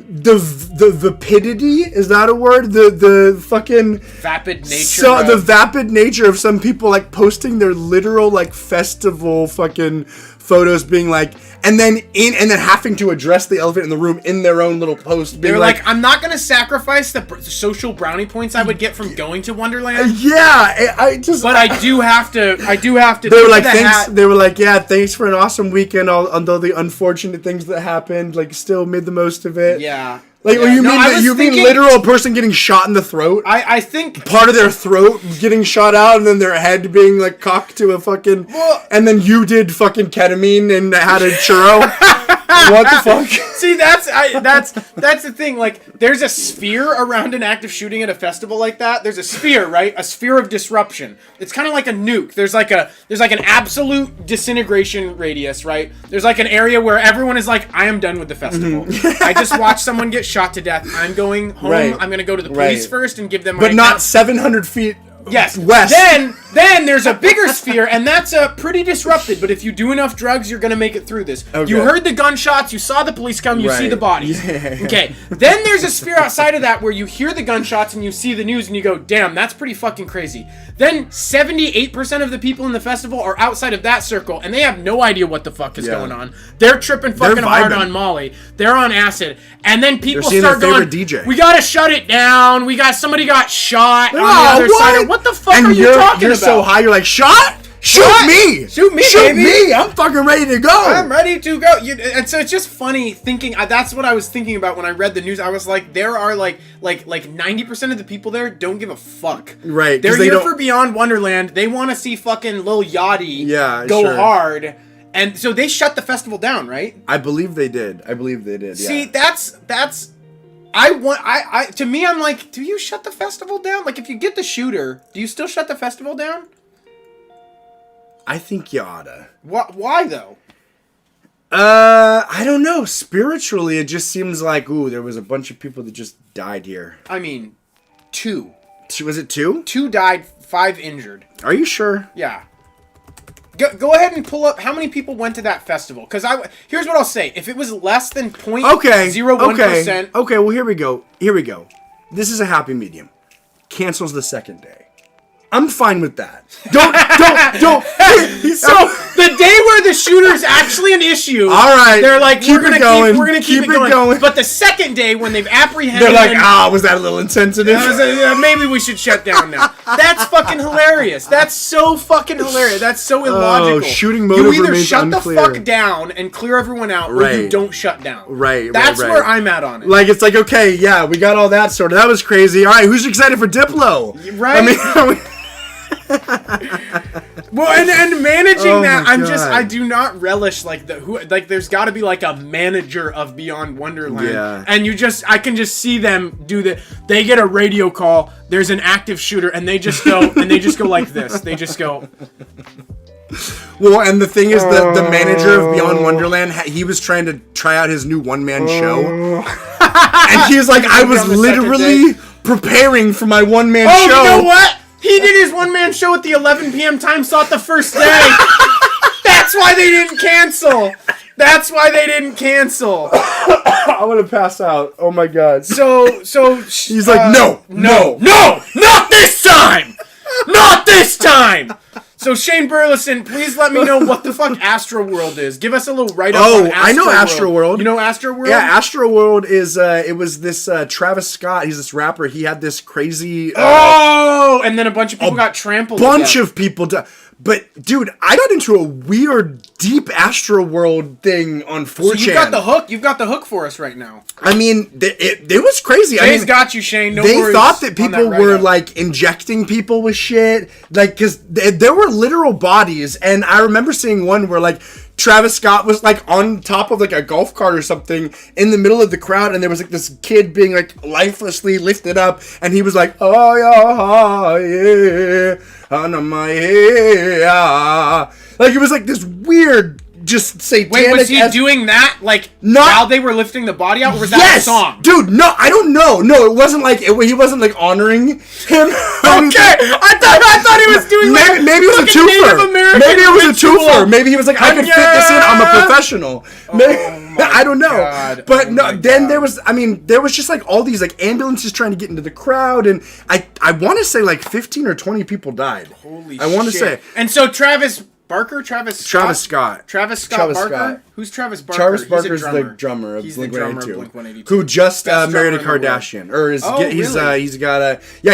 The vapidity, is that a word? The fucking vapid nature. So the vapid nature of some people like posting their literal like festival fucking photos, being like, and then having to address the elephant in the room in their own little post. They're like, I'm not gonna sacrifice the social brownie points I would get from going to Wonderland. Yeah, I do have to. They were like, thanks. They were like, yeah, thanks for an awesome weekend. Although the unfortunate things that happened, like, still made the most of it. Yeah. Like, you mean literal person getting shot in the throat? I think part of their throat getting shot out, and then their head being like cocked to a fucking. And then you did fucking ketamine and had a churro. What the fuck? See, that's the thing. Like, there's a sphere around an active shooting at a festival like that. There's a sphere, right? A sphere of disruption. It's kind of like a nuke. There's like an absolute disintegration radius, right? There's like an area where everyone is like, I am done with the festival. Mm-hmm. I just watched someone get shot to death. I'm going home. Right. I'm going to go to the police first and give them my But not 700 feet Yes. West. Then there's a bigger sphere, and that's pretty disrupted. But if you do enough drugs, you're gonna make it through this. Okay. You heard the gunshots, you saw the police come, you see the bodies. Yeah. Okay. Then there's a sphere outside of that where you hear the gunshots and you see the news and you go, damn, that's pretty fucking crazy. Then 78% of the people in the festival are outside of that circle, and they have no idea what the fuck is going on. They're tripping fucking hard on Molly. They're on acid, and then people start going, DJ. "We gotta shut it down. Somebody got shot on the other side." What the fuck are you talking about? You're so high. You're like, shot. Shoot me! Shoot me, Shoot baby! me! I'm fucking ready to go! I'm ready to go! And so it's just funny thinking, that's what I was thinking about when I read the news. I was like, there are like 90% of the people there don't give a fuck. Right. They're here for Beyond Wonderland. They want to see fucking Lil Yachty go hard. And so they shut the festival down, right? I believe they did. See, that's... to me, I'm like, do you shut the festival down? Like, if you get the shooter, do you still shut the festival down? I think you oughta. Why though? I don't know. Spiritually, it just seems like, ooh, there was a bunch of people that just died here. I mean, 2. Was it 2? 2 died, 5 injured. Are you sure? Yeah. Go ahead and pull up how many people went to that festival. Because here's what I'll say: if it was less than 0.01%, okay. Well, here we go. This is a happy medium. Cancels the second day. I'm fine with that. Don't. So the day where the shooter's actually an issue, all right, they're like, we're gonna keep it going. But the second day when they've apprehended, they're like, was that a little insensitive? Maybe we should shut down now. That's fucking hilarious. That's so fucking hilarious. That's so illogical. Shooting motive you either remains shut unclear. the fuck down and clear everyone out, or you don't shut down. Right. That's where I'm at on it. Like, it's like, okay, yeah, we got all that sorted. That was crazy. All right, who's excited for Diplo? Right. I mean. Well, and managing that, I do not relish there's got to be like a manager of Beyond Wonderland, and I can just see them do they get a radio call, there's an active shooter, and they just go like this, they just go. Well, and the thing is, the manager of Beyond Wonderland, he was trying to try out his new one-man show, and he was like, I was literally preparing for my one-man show. Oh, you know what? He did his one-man show at the 11 p.m. time slot the first day. That's why they didn't cancel. I'm gonna pass out. Oh my god. So he's like, no, not this time, not this time. So Shane Burleson, please let me know what the fuck Astroworld is. Give us a little write-up on Astroworld. I know Astroworld. You know Astroworld? Yeah, Astroworld is, it was this Travis Scott, he's this rapper, he had this crazy... and then a bunch of people got trampled. Bunch of people died. But, dude, I got into a weird, deep Astroworld thing on 4chan. So you've got the hook for us right now. I mean, it was crazy. Jay's got you, Shane. No they worries thought that people were, like, injecting people with shit. Like, because there were literal bodies. And I remember seeing one where, like, Travis Scott was, like, on top of, like, a golf cart or something in the middle of the crowd. And there was, like, this kid being, like, lifelessly lifted up. And he was like, oh, yeah, under my head. Like, it was, like, this weird... just satanic. Wait, was he doing that while they were lifting the body out, or was that a song? Dude, no, I don't know. No, it wasn't like he wasn't like honoring him. Okay, I thought he was doing maybe it was a twofer. Maybe it was a twofer. Maybe he was like, I can fit this in. I'm a professional. I don't know. God. But then there was just like all these like ambulances trying to get into the crowd, and I want to say like 15 or 20 people died. Holy shit. I want to say. And so Travis Scott. Who's Travis Barker? Travis Barker's the drummer of Blink-182, who just married a Kardashian, or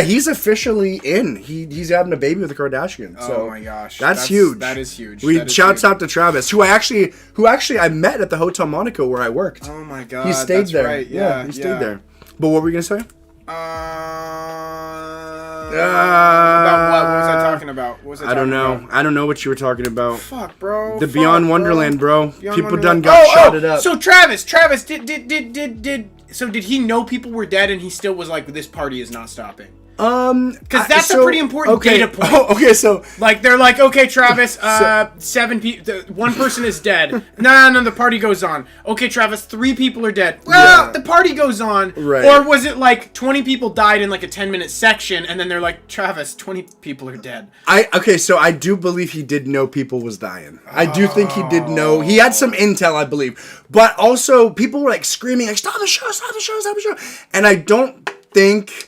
he's officially in. He's having a baby with a Kardashian. So oh my gosh, that's huge. That is huge. Shouts out to Travis, who I met at the Hotel Monaco where I worked. Oh my god, he stayed there. Right. Yeah, he stayed there. But what were we gonna say? About what? What was I talking about? I don't know. I don't know what you were talking about. Fuck, bro. The Beyond Wonderland, bro. People Wonderland. done got shotted up. So Travis did he know people were dead and he still was like, this party is not stopping? Because that's a pretty important data point. Oh, okay, so like they're like, okay, Travis, 7 people, 1 person is dead. No, the party goes on. Okay, Travis, 3 people are dead. Well, the party goes on. Right. Or was it like 20 people died in like a 10-minute section, and then they're like, Travis, 20 people are dead. So I do believe he did know people was dying. I do think he did know. He had some intel, I believe. But also, people were like screaming, like, stop the show, stop the show, stop the show. And I don't think...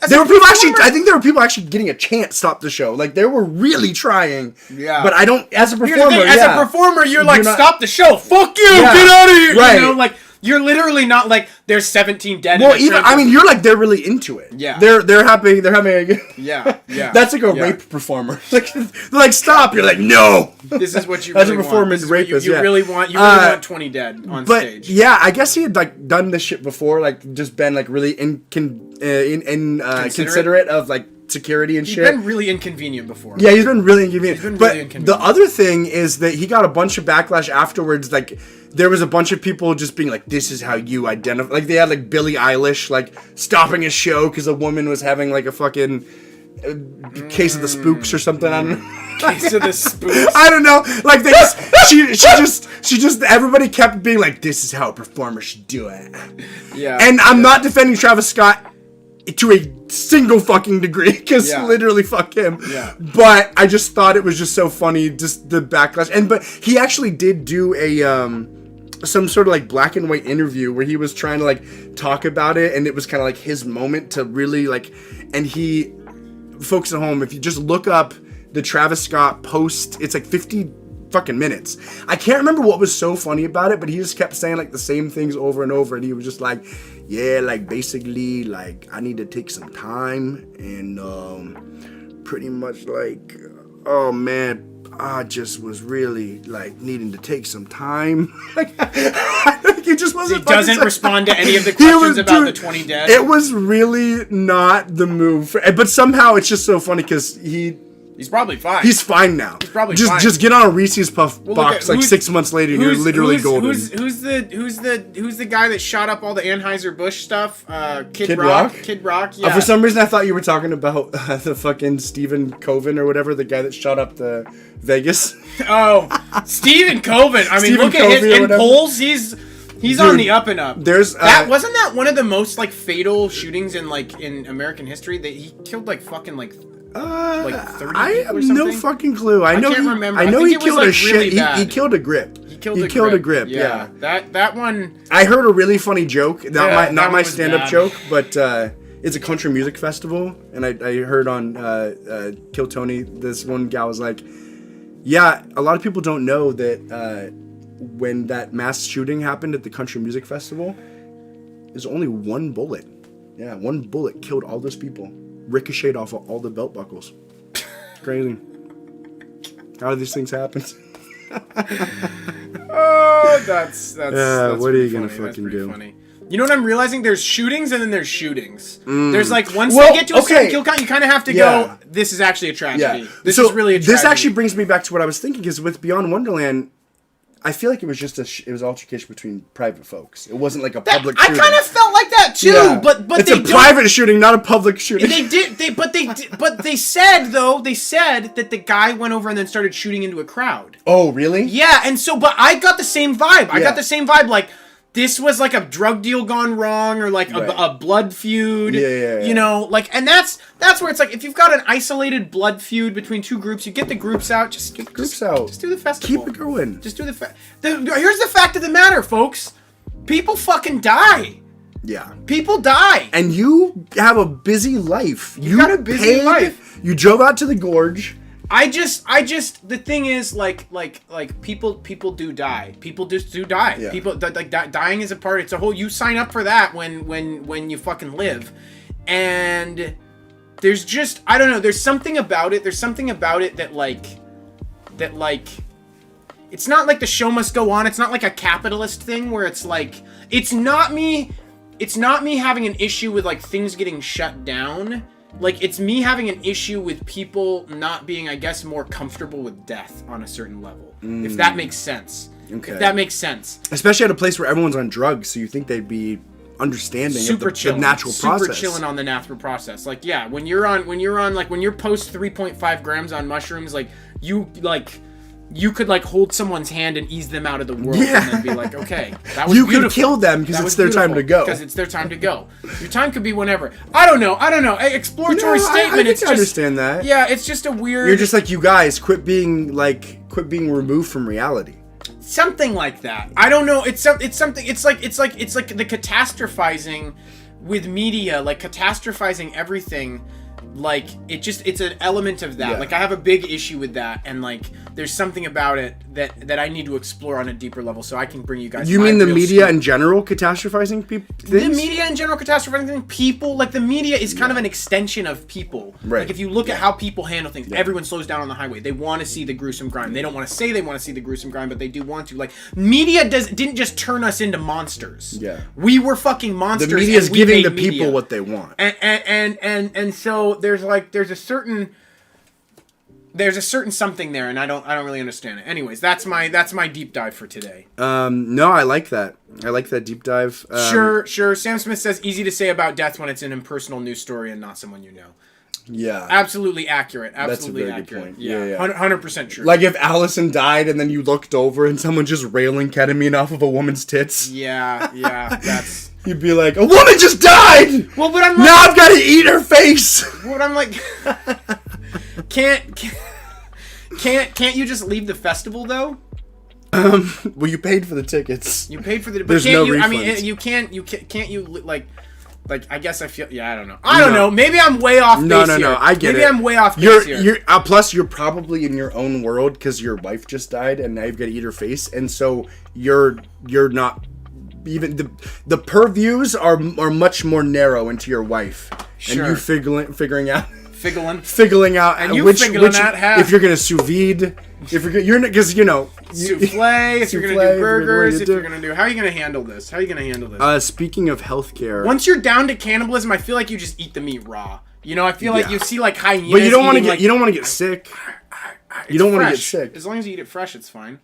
There were people actually. I think there were people actually getting a chant stop the show. Like they were really trying. Yeah. But I don't. As a performer, as a performer, you're like, stop the show. Fuck you. Get out of here. Right. You know, like you're literally not like there's 17 dead. Well, you're like they're really into it. Yeah. They're happy. They're having. Yeah. That's like a rape performer. Like they're like stop. You're like no. This is what you really want. As a performance rapist. You really want. You really want 20 dead on stage. Yeah, I guess he had like done this shit before. Like just been like really considerate of like security and shit. He's been really inconvenient before. Yeah, he's been really inconvenient. The other thing is that he got a bunch of backlash afterwards. Like there was a bunch of people just being like, "This is how you identify." Like they had like Billie Eilish like stopping a show because a woman was having like a fucking case of the spooks or something. I don't know. Case of the spooks. I don't know. Like they she just everybody kept being like, "This is how a performer should do it." Yeah. And I'm not defending Travis Scott to a single fucking degree because literally fuck him. Yeah. But I just thought it was just so funny, just the backlash. But he actually did do a some sort of like black and white interview where he was trying to like talk about it, and it was kind of like his moment to really like. And he, folks at home, if you just look up the Travis Scott post, it's like 50 fucking minutes. I can't remember what was so funny about it, but he just kept saying like the same things over and over, and he was just like, yeah, like basically like I need to take some time, and pretty much like, oh man, I just was really like needing to take some time. Like he just wasn't. He doesn't respond to any of the questions about the 20 dead. It was really not the move, but somehow it's just so funny because he's probably fine. He's fine now. He's probably fine. Just get on a Reese's Puff box like 6 months later, and you're literally golden. Who's the guy that shot up all the Anheuser-Busch stuff? Kid Rock? Kid Rock. Yeah. For some reason, I thought you were talking about the fucking Stephen Coven or whatever, the guy that shot up the Vegas. Oh, Stephen Coven. I mean, look at his in polls. He's Dude, on the up and up. There's wasn't that one of the most like fatal shootings in American history? That he killed like fucking like 30 I have or something? no fucking clue. I can't remember. I know he killed like a shit. Really he killed a grip. He killed a grip. Yeah. That one. I heard a really funny joke. Not my stand-up bad. joke, but it's a country music festival, and I heard on Kill Tony, this one gal was like, yeah, a lot of people don't know that when that mass shooting happened at the country music festival, there's only one bullet. Yeah, one bullet killed all those people. Ricocheted off of all the belt buckles. It's crazy. How do these things happen? Oh, that's what are you gonna fucking do? Funny. You know what I'm realizing? There's shootings and then there's shootings. There's like once they get to a certain kill count, you kind of have to go. This is actually a tragedy. Yeah. This is really a tragedy. This actually brings me back to what I was thinking. Because with Beyond Wonderland, I feel like it was just it was altercation between private folks. It wasn't like a public shooting. I kind of felt like that too, yeah. but it's a private shooting, not a public shooting. But they said that the guy went over and then started shooting into a crowd. Oh, really? Yeah, and so but I got the same vibe. I got the same vibe like this was like a drug deal gone wrong or like a blood feud. Yeah. You know, like, and that's where it's like, if you've got an isolated blood feud between two groups, you get the groups out. Just do the festival. Keep it going. Just do here's the fact of the matter, folks. People fucking die. Yeah. People die. And you have a busy life. You got a busy life. You drove out to the gorge. I just the thing is like people do die. People just do die. Yeah. People like dying is a part. It's a whole. You sign up for that when you fucking live, and there's just I don't know. There's something about it. There's something about it that it's not like the show must go on. It's not like a capitalist thing where it's like it's not me having an issue with like things getting shut down. Like, it's me having an issue with people not being, I guess, more comfortable with death on a certain level. If that makes sense. Okay. If that makes sense. Especially at a place where everyone's on drugs, so you think they'd be understanding super of the natural process. Super chilling on the natural process. Like, yeah, when you're post 3.5 grams on mushrooms, like, you could like hold someone's hand and ease them out of the world and then be like, okay, that was beautiful. You could kill them because it's their time to go. Because it's their time to go. Your time could be whenever. I don't know. Exploratory statement. I understand that. Yeah, it's just a weird. You're just like, you guys, quit being removed from reality. Something like that. I don't know. It's something. It's like the catastrophizing with media, like catastrophizing everything. Like, it's an element of that. Like, I have a big issue with that, and like there's something about it that I need to explore on a deeper level, so I can bring you guys. You mean the media in general catastrophizing people? The media in general catastrophizing people. Like, the media is kind of an extension of people. Right. Like, if you look at how people handle things, everyone slows down on the highway. They want to see the gruesome crime. They don't want to say they want to see the gruesome crime, but they do want to. Like, media didn't just turn us into monsters. Yeah. We were fucking monsters. The media is giving the people what they want. And so there's a certain something there, and I don't really understand it. Anyways, that's my deep dive for today. No, I like that. I like that deep dive. Sure. Sam Smith says, easy to say about death when it's an impersonal news story and not someone you know. Yeah. Absolutely accurate. Absolutely That's a very accurate. good point. Yeah. 100% true. Like, if Allison died and then you looked over and someone just railing ketamine off of a woman's tits. Yeah, that's... You'd be like, a woman just died! Well, but I'm like... Now I've got to eat her face! But I'm like... Can't you just leave the festival, though? Well, you paid for the tickets. You paid for the... But There's can't no you... refunds. I mean, can't you, like, I guess I feel... Yeah, I don't know. I don't know. Maybe I'm way off base here. No, I get it. Maybe I'm way off base here. Plus, you're probably in your own world because your wife just died and now you've got to eat her face. And so you're not... Even the purviews are much more narrow into your wife. Sure. And you figuring out... Figgling out and you which that half. If you're gonna sous vide, if you're because souffle, if you're gonna do burgers, if you're gonna do, how are you gonna handle this? Speaking of healthcare, once you're down to cannibalism, I feel like you just eat the meat raw. You know, I feel like you see like hyenas. But you don't want to get sick. You don't want to get sick. As long as you eat it fresh, it's fine.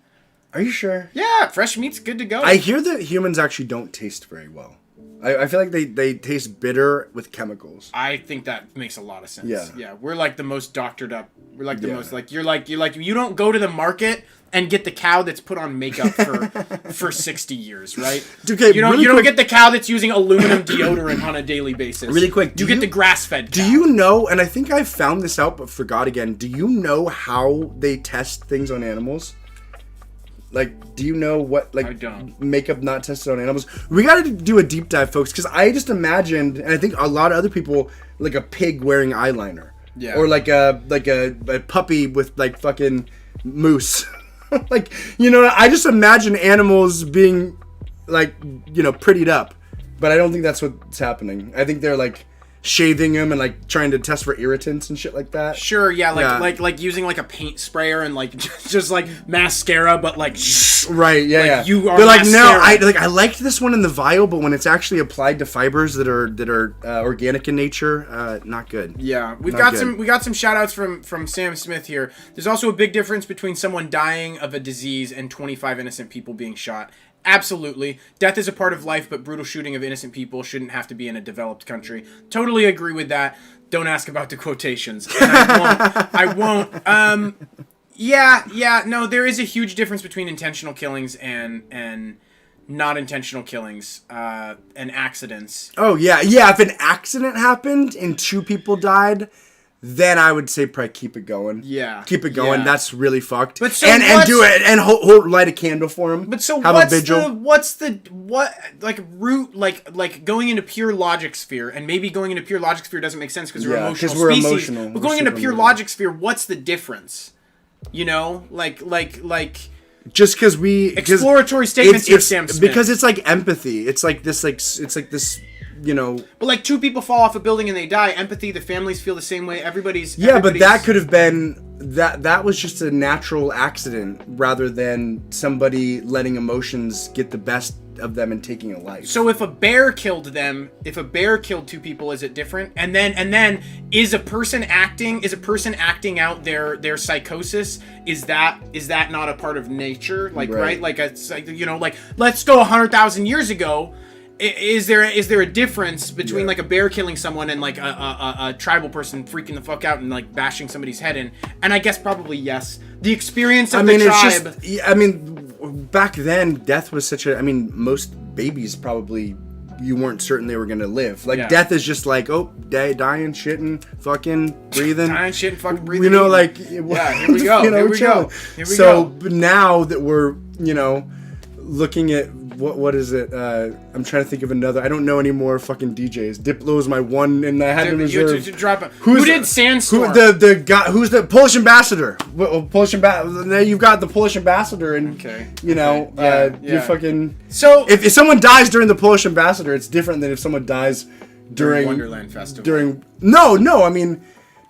Are you sure? Yeah, fresh meat's good to go. I hear that humans actually don't taste very well. I feel like they taste bitter with chemicals. I think that makes a lot of sense. Yeah. We're like the most doctored up. We're like the most like you're like you don't go to the market and get the cow that's put on makeup for 60 years, right? Okay, you don't get the cow that's using aluminum deodorant on a daily basis. Really quick, you get the grass-fed cow. Do you know, and I think I found this out but forgot again, do you know how they test things on animals? Like, do you know what, like, I don't. Makeup not tested on animals? We gotta do a deep dive, folks, because I just imagined, and I think a lot of other people, like a pig wearing eyeliner. Yeah. Or like a puppy with, like, fucking mousse. Like, I just imagine animals being, like, prettied up. But I don't think that's what's happening. I think they're, like, shaving them and like trying to test for irritants and shit like that. Sure, yeah, like using like a paint sprayer and like just like mascara, but like right, yeah, yeah. You are. They're like, no, I liked this one in the vial, but when it's actually applied to fibers that are organic in nature, not good. Yeah, we got some shout outs from Sam Smith here. There's also a big difference between someone dying of a disease and 25 innocent people being shot. Absolutely. Death is a part of life, but brutal shooting of innocent people shouldn't have to be in a developed country. Totally agree with that. Don't ask about the quotations. And I won't. Yeah, no, there is a huge difference between intentional killings and not intentional killings and accidents. Oh, yeah. Yeah, if an accident happened and 2 people died, then I would say probably keep it going. Yeah. Keep it going. Yeah. That's really fucked. But so and do it and light a candle for him. But so have what's a vigil. root like going into pure logic sphere, and maybe going into pure logic sphere doesn't make sense because we're emotional we're species. Emotional. But going into pure logic sphere, what's the difference? Like just because we exploratory statements here, Sam Smith. Because it's like empathy. It's like this But like 2 people fall off a building and they die. Empathy, the families feel the same way. Everybody's but that could have been that was just a natural accident rather than somebody letting emotions get the best of them and taking a life. So if a bear killed 2 people, is it different? And then is a person acting out their psychosis? Is that not a part of nature? Like right? Like it's like like let's go 100,000 years ago. is there a difference between like a bear killing someone and like a tribal person freaking the fuck out and like bashing somebody's head in? And I guess probably yes. The experience of the tribe. It's just, I mean, back then death was such a. I mean, most babies probably. You weren't certain they were gonna live. Like death is just like dying, shitting, fucking breathing. Dying, shitting, fucking breathing. You know, like here we go. Here we go. But now that we're looking at what is it? I'm trying to think of another. I don't know any more fucking DJs. Diplo is my one, and I had to reserve. Who did Sandstorm? The guy? Who's the Polish ambassador? Now you've got the Polish ambassador, and you fucking. So if someone dies during the Polish ambassador, it's different than if someone dies during Wonderland Festival. I mean.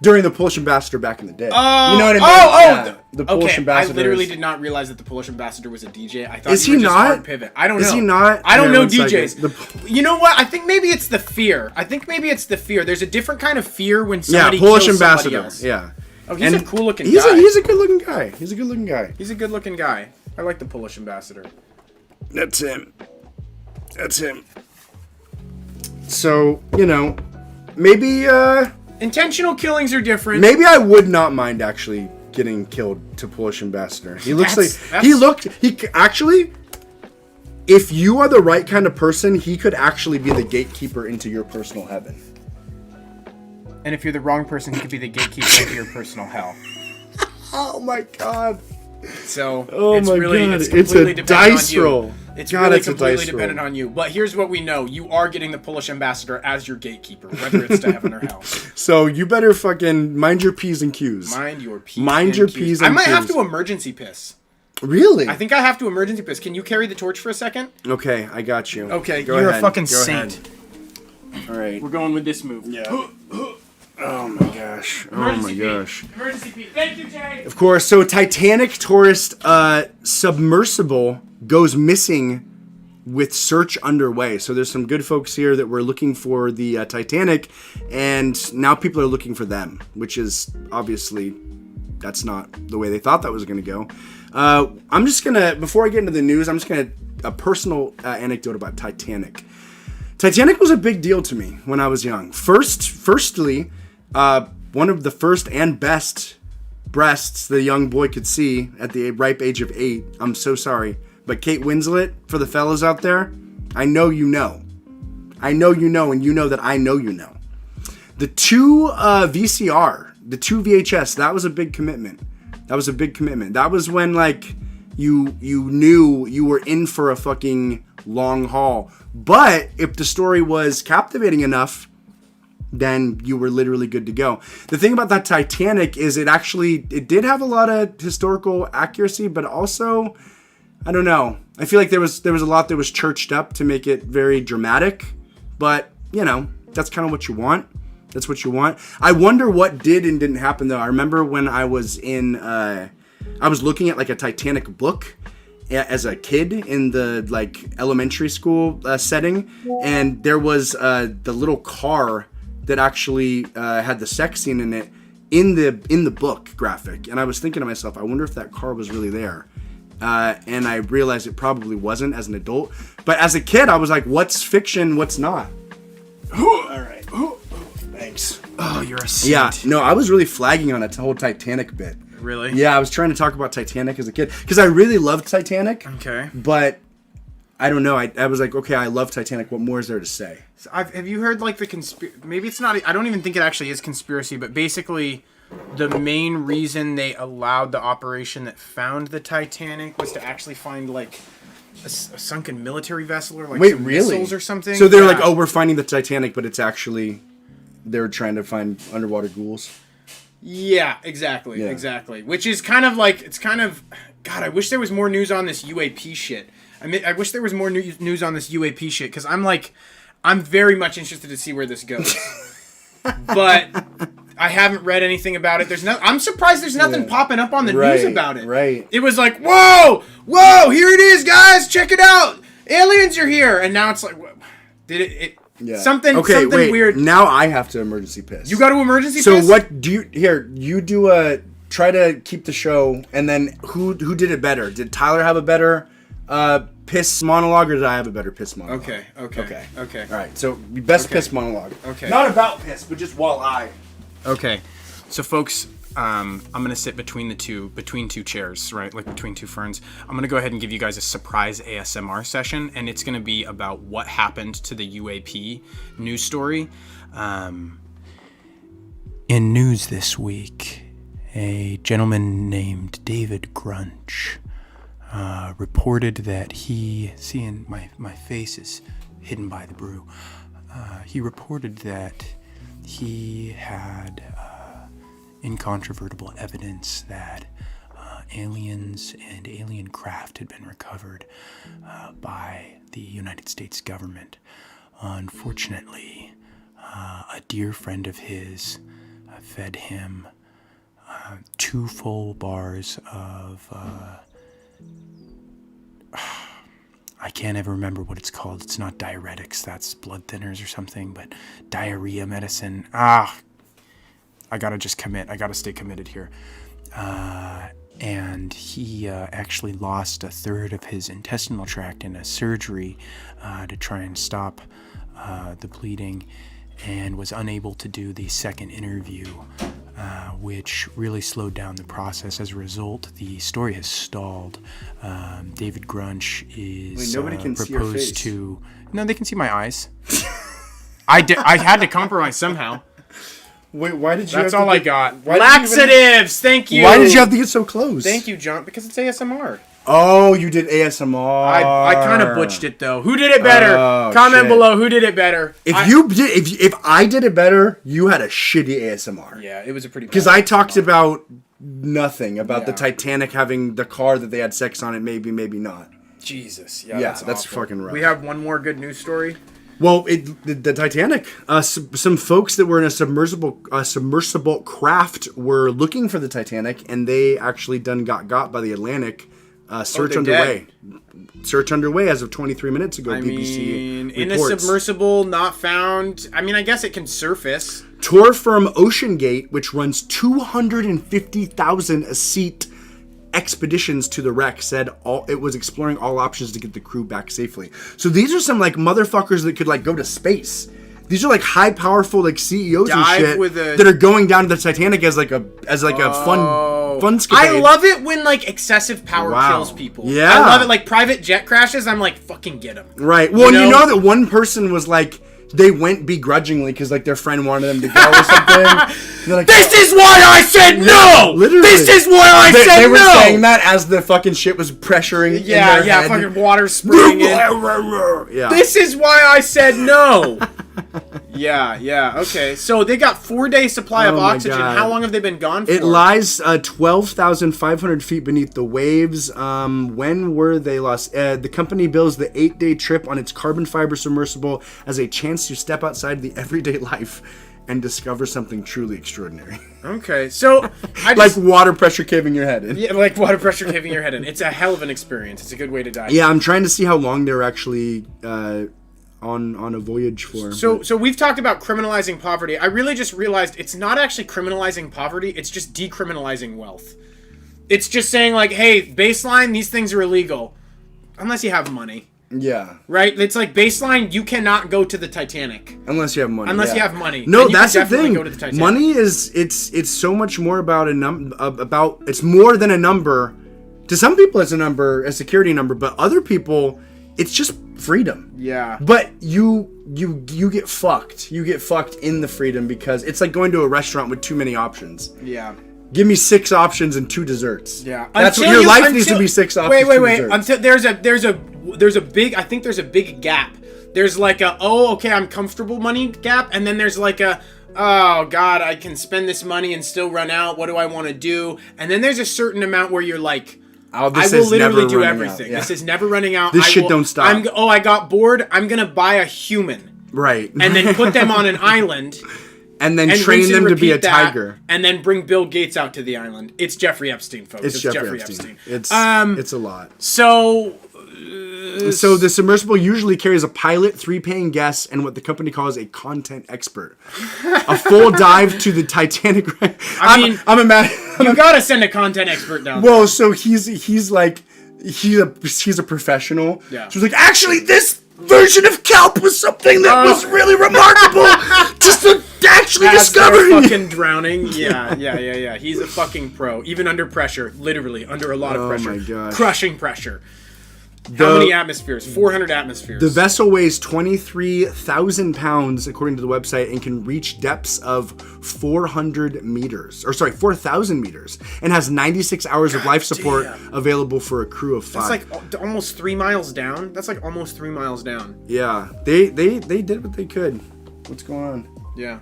During the Polish ambassador back in the day. You know what I mean? The Polish ambassador. I literally did not realize that the Polish ambassador was a DJ. I thought is he not? Hard pivot. I don't know. Is he not? I don't know DJs. You know what? I think maybe it's the fear. There's a different kind of fear when somebody Polish kills ambassador. somebody else. Yeah. Oh, he's a cool looking guy. He's a good looking guy. He's a good looking guy. I like the Polish ambassador. That's him. So, maybe intentional killings are different. Maybe I would not mind actually getting killed to Polish ambassador. He looks actually, if you are the right kind of person, he could actually be the gatekeeper into your personal heaven. And if you're the wrong person, he could be the gatekeeper into your personal hell. Oh my god. So it's a dice roll. It's really completely dependent on you. But here's what we know. You are getting the Polish ambassador as your gatekeeper, whether it's to heaven or hell. So you better fucking mind your P's and Q's. Mind your P's and Q's. I might have to emergency piss. Really? I think I have to emergency piss. Can you carry the torch for a second? Okay, I got you. Okay, you're a fucking saint. All right. We're going with this move. Yeah. Oh my gosh. Emergency pee. Thank you, Jay. Of course. So Titanic tourist submersible goes missing with search underway. So there's some good folks here that were looking for the Titanic, and now people are looking for them, which is obviously that's not the way they thought that was going to go. I'm just going to, before I get into the news, I'm just going to, a personal anecdote about Titanic. Titanic was a big deal to me when I was young. Firstly, one of the first and best breasts the young boy could see at the ripe age of 8. I'm so sorry. But Kate Winslet, for the fellas out there, I know you know. I know you know, and you know that I know you know. The 2 VCR, the 2 VHS, that was a big commitment. That was when, like, you knew you were in for a fucking long haul. But if the story was captivating enough, then you were literally good to go. The thing about that Titanic is it did have a lot of historical accuracy, but also, I don't know. I feel like there was a lot that was churched up to make it very dramatic, but that's kind of what you want. That's what you want. I wonder what did and didn't happen though. I remember when I was I was looking at like a Titanic book as a kid in the like elementary school setting, and there was the little car that actually had the sex scene in it in the book graphic, and I was thinking to myself, I wonder if that car was really there. And I realized it probably wasn't as an adult, but as a kid I was like, what's fiction, what's not? All right. Thanks. Oh, you're a saint. Yeah, no, I was really flagging on a whole Titanic bit. Really? Yeah, I was trying to talk about Titanic as a kid because I really loved Titanic. Okay. But I don't know. I was like, okay, I love Titanic. What more is there to say? So have you heard like the maybe it's not. I don't even think it actually is conspiracy, but basically, the main reason they allowed the operation that found the Titanic was to actually find like a sunken military vessel or like some missiles or something. So they're like, oh, we're finding the Titanic, but it's actually they're trying to find underwater ghouls. Yeah, exactly. Which is kind of like, it's kind of, God, I wish there was more news on this UAP shit. I wish there was more news on this UAP shit, because I'm very much interested to see where this goes. But I haven't read anything about it. I'm surprised there's nothing popping up on the news about it. Right. It was like, whoa, here it is, guys, check it out. Aliens are here. And now it's like, something weird. Now I have to emergency piss. You got to emergency piss? So what do you do try to keep the show, and then who did it better? Did Tyler have a better piss monologue, or did I have a better piss monologue? Okay. All right, so best piss monologue. Okay. Not about piss, but just while I. Okay. So, folks, I'm going to sit between two chairs, right? Like between two ferns. I'm going to go ahead and give you guys a surprise ASMR session, and it's going to be about what happened to the UAP news story. In news this week, a gentleman named David Grunch reported that seeing my face is hidden by the brew. He reported that he had incontrovertible evidence that aliens and alien craft had been recovered by the United States government. Unfortunately, a dear friend of his fed him 2 full bars of I can't ever remember what it's called. It's not diuretics, that's blood thinners or something, but diarrhea medicine. I gotta just commit. I gotta stay committed here. And he actually lost 1/3 of his intestinal tract in a surgery to try and stop the bleeding, and was unable to do the second interview, which really slowed down the process. As a result, the story has stalled. David Grunch is nobody can see your proposed face. to... No, they can see my eyes. I had to compromise somehow. Wait, why did you? That's have to all I get- got. why did you Laxatives! Thank you! Why did you have to get so close? Thank you, John, because it's ASMR. Oh, you did ASMR. I kind of butched it, though. Who did it better? Oh, Comment shit. below who did it better. If I did it better, you had a shitty ASMR. Yeah, it was a pretty... Because I talked about nothing about the Yeah. Titanic having the car that they had sex on it. Maybe not. Jesus. Yeah, that's awful. fucking rough. We have one more good news story. Well, the Titanic. Some folks that were in a submersible craft were looking for the Titanic, and they actually got by the Atlantic. Search they're underway. Search underway as of 23 minutes ago. I BBC mean, in a reports. submersible, not found. I mean, I guess it can surface. Tour firm OceanGate, which runs 250,000 a seat expeditions to the wreck, said it was exploring all options to get the crew back safely. So these are some like motherfuckers that could like go to space. These are like high, powerful like CEOs and Dive shit with a- that are going down to the Titanic as like a fun scapade. I love it when like excessive power Wow. kills people. Yeah. I love it. Like private jet crashes, I'm like, fucking get them. Right. Well, you know that one person was like, they went begrudgingly because like their friend wanted them to go or something. They're like, This is why I said no! Literally. This is why I said no! They were saying that as the fucking shit was pressuring in their head. fucking water spraying in. Yeah. This is why I said no! Yeah, okay. So they got 4-day supply of Oh my oxygen. God. How long have they been gone for? It lies 12,500 feet beneath the waves. When were they lost? The company bills the 8-day trip on its carbon fiber submersible as a chance to step outside the everyday life and discover something truly extraordinary. Okay, so I Like just... water pressure caving your head in. Yeah, like water pressure caving your head in. It's a hell of an experience. It's a good way to die. Yeah, I'm trying to see how long they're actually on a voyage for. So we've talked about criminalizing poverty. I really just realized it's not actually criminalizing poverty. It's just decriminalizing wealth. It's just saying like, hey, baseline, these things are illegal. Unless you have money. Yeah. Right? It's like baseline, you cannot go to the Titanic. Unless you have money. Unless yeah. you have money. No, And you that's can the definitely thing. go to the Titanic. Money is it's so much more about it's more than a number. To some people it's a number, a security number, but other people it's just freedom. Yeah. But you get fucked. You get fucked in the freedom because it's like going to a restaurant with too many options. Yeah. Give me 6 options and 2 desserts. Yeah. That's what your life needs to be 6 options. Wait. 2 desserts. Until there's a big, I think there's a big gap. There's like a, oh, okay, I'm comfortable money gap. And then there's like a, oh God, I can spend this money and still run out. What do I want to do? And then there's a certain amount where you're like, Oh, I this will is literally never do running everything. out. Yeah. This is never running out. This shit don't stop. I got bored. I'm going to buy a human. Right. And then put them on an island. and then And train rinse and them to be a repeat that, tiger. And then bring Bill Gates out to the island. It's Jeffrey Epstein, folks. It's Jeffrey Epstein. It's a lot. So So the submersible usually carries a pilot, 3 paying guests, and what the company calls a content expert. A full dive to the Titanic. I mean, I'm imagining. you gotta send a content expert down. Well, so he's like he's a professional. Yeah. So he's like, actually, this version of kelp was something that was really remarkable. Just to actually discovering. Fucking drowning. Yeah. He's a fucking pro, even under pressure. Literally under a lot of pressure. Oh my gosh. Crushing pressure. How many atmospheres? 400 atmospheres. The vessel weighs 23,000 pounds, according to the website, and can reach depths of 400 meters. Or sorry, 4,000 meters. And has 96 hours of life support available for a crew of 5. That's like almost 3 miles down. That's like almost 3 miles down. Yeah. They did what they could. What's going on? Yeah.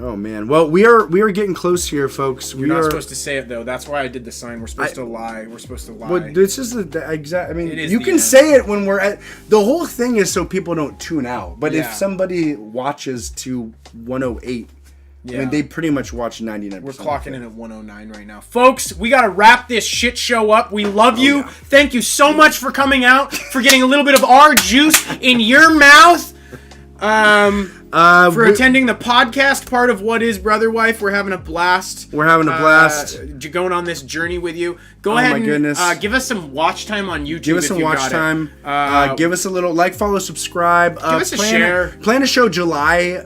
Oh man. Well, we are getting close here, folks. You're not supposed to say it though. That's why I did the sign. We're supposed to lie. We're supposed to lie. Well, this is the exact. I mean, you can end. say it when we're at. The whole thing is so people don't tune out. But if somebody watches to 108, I mean, they pretty much watch 99%. We're clocking in at 109 right now, folks. We gotta wrap this shit show up. We love you. Yeah. Thank you so much for coming out, for getting a little bit of our juice in your mouth. For attending the podcast part of what is Brotherwife. We're having a blast. Going on this journey with you. Go ahead and give us some watch time on YouTube. Give us some watch time. Give us a little like, follow, subscribe. Give us a share. Plan a show July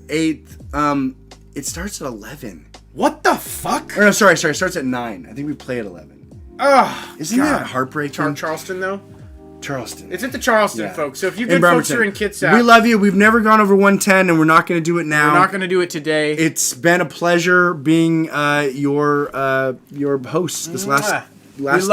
8th. It starts at 11. What the fuck? Or no, sorry. It starts at 9. I think we play at 11. Isn't that heartbreaking? Charleston though. Charleston. It's at the Charleston, folks. So if you good folks are in Kitsap, we love you. We've never gone over 110, and we're not going to do it now. We're not going to do it today. It's been a pleasure being your host this last. We love